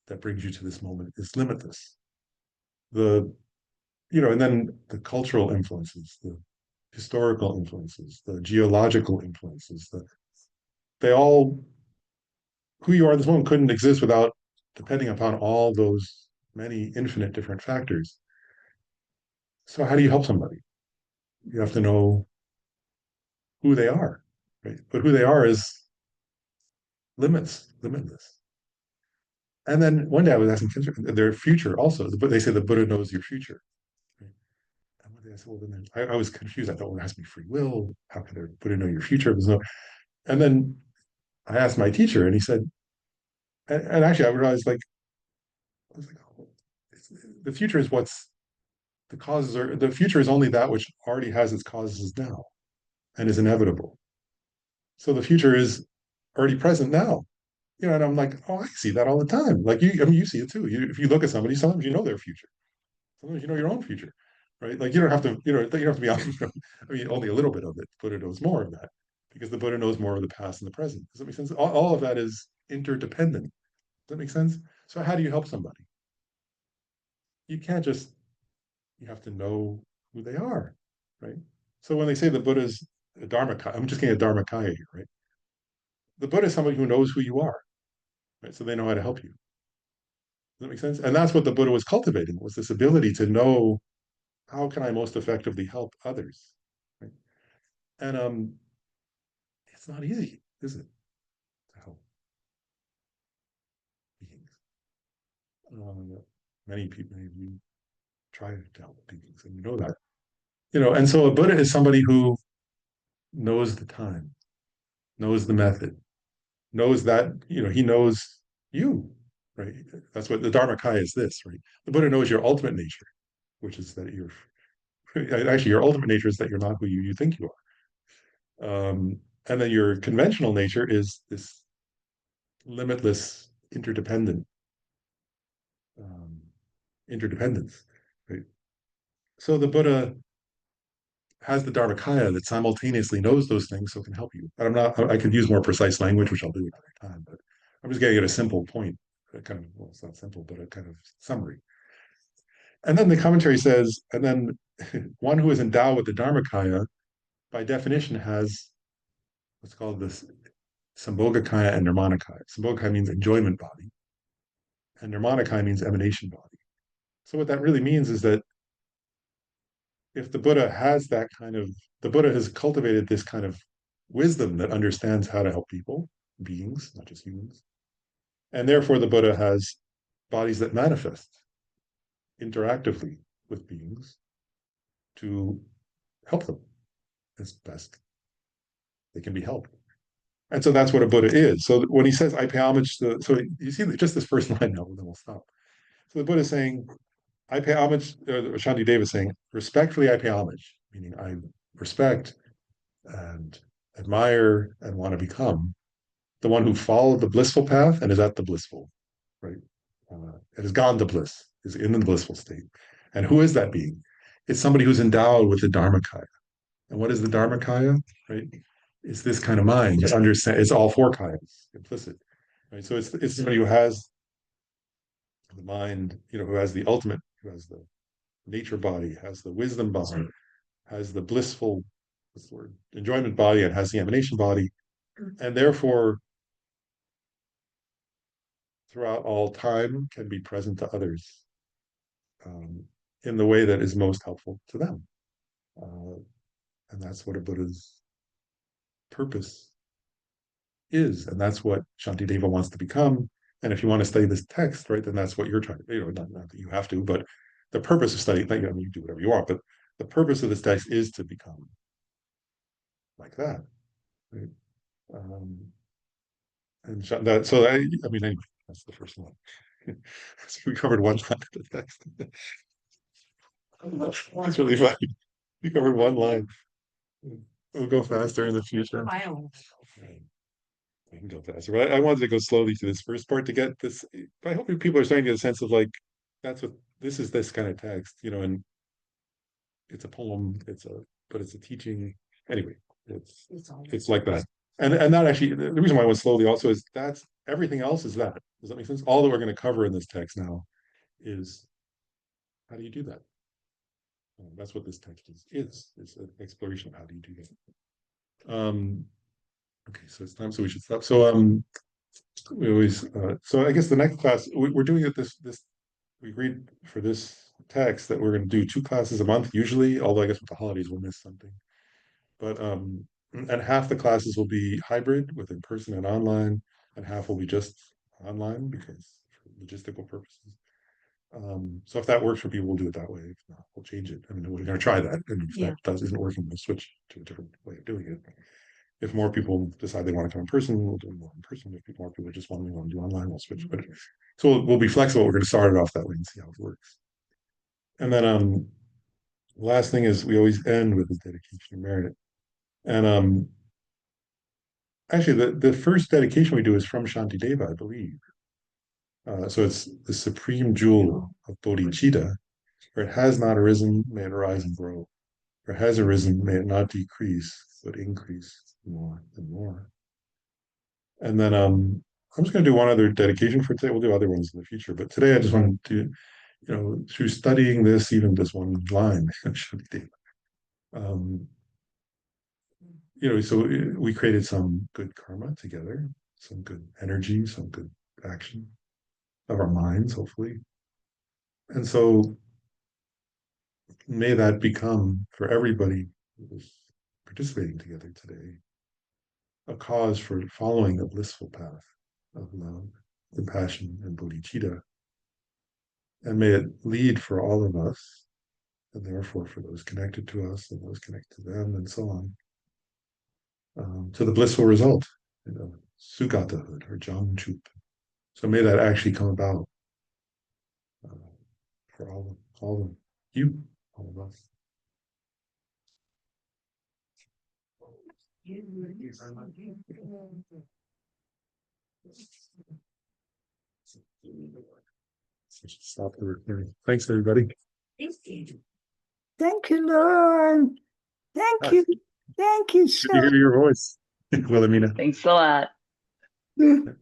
that brings you to this moment is limitless. The and then the cultural influences, the historical influences, the geological influences, they all who you are at this moment couldn't exist without depending upon all those many infinite different factors. So how do you help somebody? You have to know who they are, right? But who they are is limitless. And then one day I was asking kids their future also, but they say the Buddha knows your future. Right? And one day I said, well, then I was confused. I thought, well, it has to be free will. How could the Buddha know your future? There's no. And then I asked my teacher, and he said, and actually I realized, like, I was like, oh, the future is what's the causes are. The future is only that which already has its causes now. and is inevitable. So the future is already present now. And I'm like, oh, I see that all the time. Like you see it too. If you look at somebody, sometimes you know their future. Sometimes you know your own future, right? Like you don't have to, you don't have to be. I mean, only a little bit of it. Buddha knows more of that because the Buddha knows more of the past and the present. Does that make sense? All of that is interdependent. Does that make sense? So how do you help somebody? You can't just. You have to know who they are, right? So when they say the Buddha's a Dharmakaya, I'm just getting a Dharmakaya here, right? The Buddha is somebody who knows who you are, right? So they know how to help you. Does that make sense? And that's what the Buddha was cultivating, was this ability to know how can I most effectively help others, right? And it's not easy, is it, to help beings? Um, many of you try to help beings, and you know that. And so a Buddha is somebody who knows the time, knows the method, knows that, he knows you, right? That's what the Dharmakaya is this, right? The Buddha knows your ultimate nature, which is that you're actually your ultimate nature is that you're not who you think you are. And then your conventional nature is this limitless um, interdependence, right? So the Buddha has the Dharmakaya that simultaneously knows those things, so it can help you. And I could use more precise language, which I'll do another time, but I'm just getting at a simple point, well, it's not simple, but a kind of summary. And then the commentary says, and then one who is endowed with the Dharmakaya, by definition, has what's called this Sambhogakaya and Nirmanakaya. Sambhogakaya means enjoyment body, and Nirmanakaya means emanation body. So what that really means is that if the Buddha has the Buddha has cultivated this kind of wisdom that understands how to help people, beings, not just humans. And therefore the Buddha has bodies that manifest interactively with beings to help them as best they can be helped. And so that's what a Buddha is. So when he says, I pay homage to, so you see just this first line now, then we'll stop. So the Buddha is saying, I pay homage, Shantideva is saying, respectfully, I pay homage, meaning I respect and admire and want to become the one who followed the blissful path and is at the blissful, right? It has gone to bliss, is in the blissful state. And who is that being? It's somebody who's endowed with the Dharmakaya. And what is the Dharmakaya, right? It's this kind of mind. It's all four kayas implicit, right? So it's somebody who has the mind, who has the ultimate, who has the nature body, has the wisdom body, has the blissful, what's the word, enjoyment body, and has the emanation body, and therefore throughout all time can be present to others um, in the way that is most helpful to them. And that's what a Buddha's purpose is. And that's what Shantideva wants to become. And if you want to study this text, right, then that's what you're trying to, not that you have to, but the purpose of studying, you do whatever you want, but the purpose of this text is to become like that. Right? Um, and that, so I mean, anyway, that's the first one. So we covered one line of the text. It's really funny. We covered one line. We'll go faster in the future. I don't. We can go faster. But I wanted to go slowly through this first part to get this. I hope people are starting to get a sense of like, that's what this is, this kind of text, and it's a poem, but it's a teaching. Anyway, it's like that. And that actually, the reason why I went slowly also is that's everything else is that. Does that make sense? All that we're going to cover in this text now is how do you do that? That's what this text is an exploration of how do you do that. Okay, so it's time, so we should stop. So we always so I guess the next class we're doing it this we agreed for this text that we're going to do 2 classes a month usually, although I guess with the holidays we'll miss something. But and half the classes will be hybrid with in person and online, and half will be just online because for logistical purposes. So if that works for people, we'll do it that way. If not, we'll change it. I mean, we're going to try that, and if that isn't working, we'll switch to a different way of doing it. If more people decide they want to come in person, we'll do more in person. If more people just want to do online, we'll switch. But so we'll be flexible. We're going to start it off that way and see how it works. And then last thing is we always end with the dedication of merit. And actually, the first dedication we do is from Shantideva, I believe. So it's the supreme jewel of bodhicitta, where it has not arisen, may it rise and grow. Or has arisen, may it not decrease, but increase more and more. And then I'm just going to do one other dedication for today. We'll do other ones in the future, but today I just wanted to, through studying this, even this one line, um, so we created some good karma together, some good energy, some good action of our minds, hopefully. And so may that become for everybody who's participating together today a cause for following a blissful path of love, compassion, and bodhicitta. And may it lead for all of us, and therefore for those connected to us and those connected to them, and so on, to the blissful result, sugatahood or jangchup. So may that actually come about uh, for all of you, all of us. Stop the recording. Thanks, everybody. Thank you, Lord. Thank you. Thank you Good so to hear your voice, Wilhelmina. Thanks a lot. much.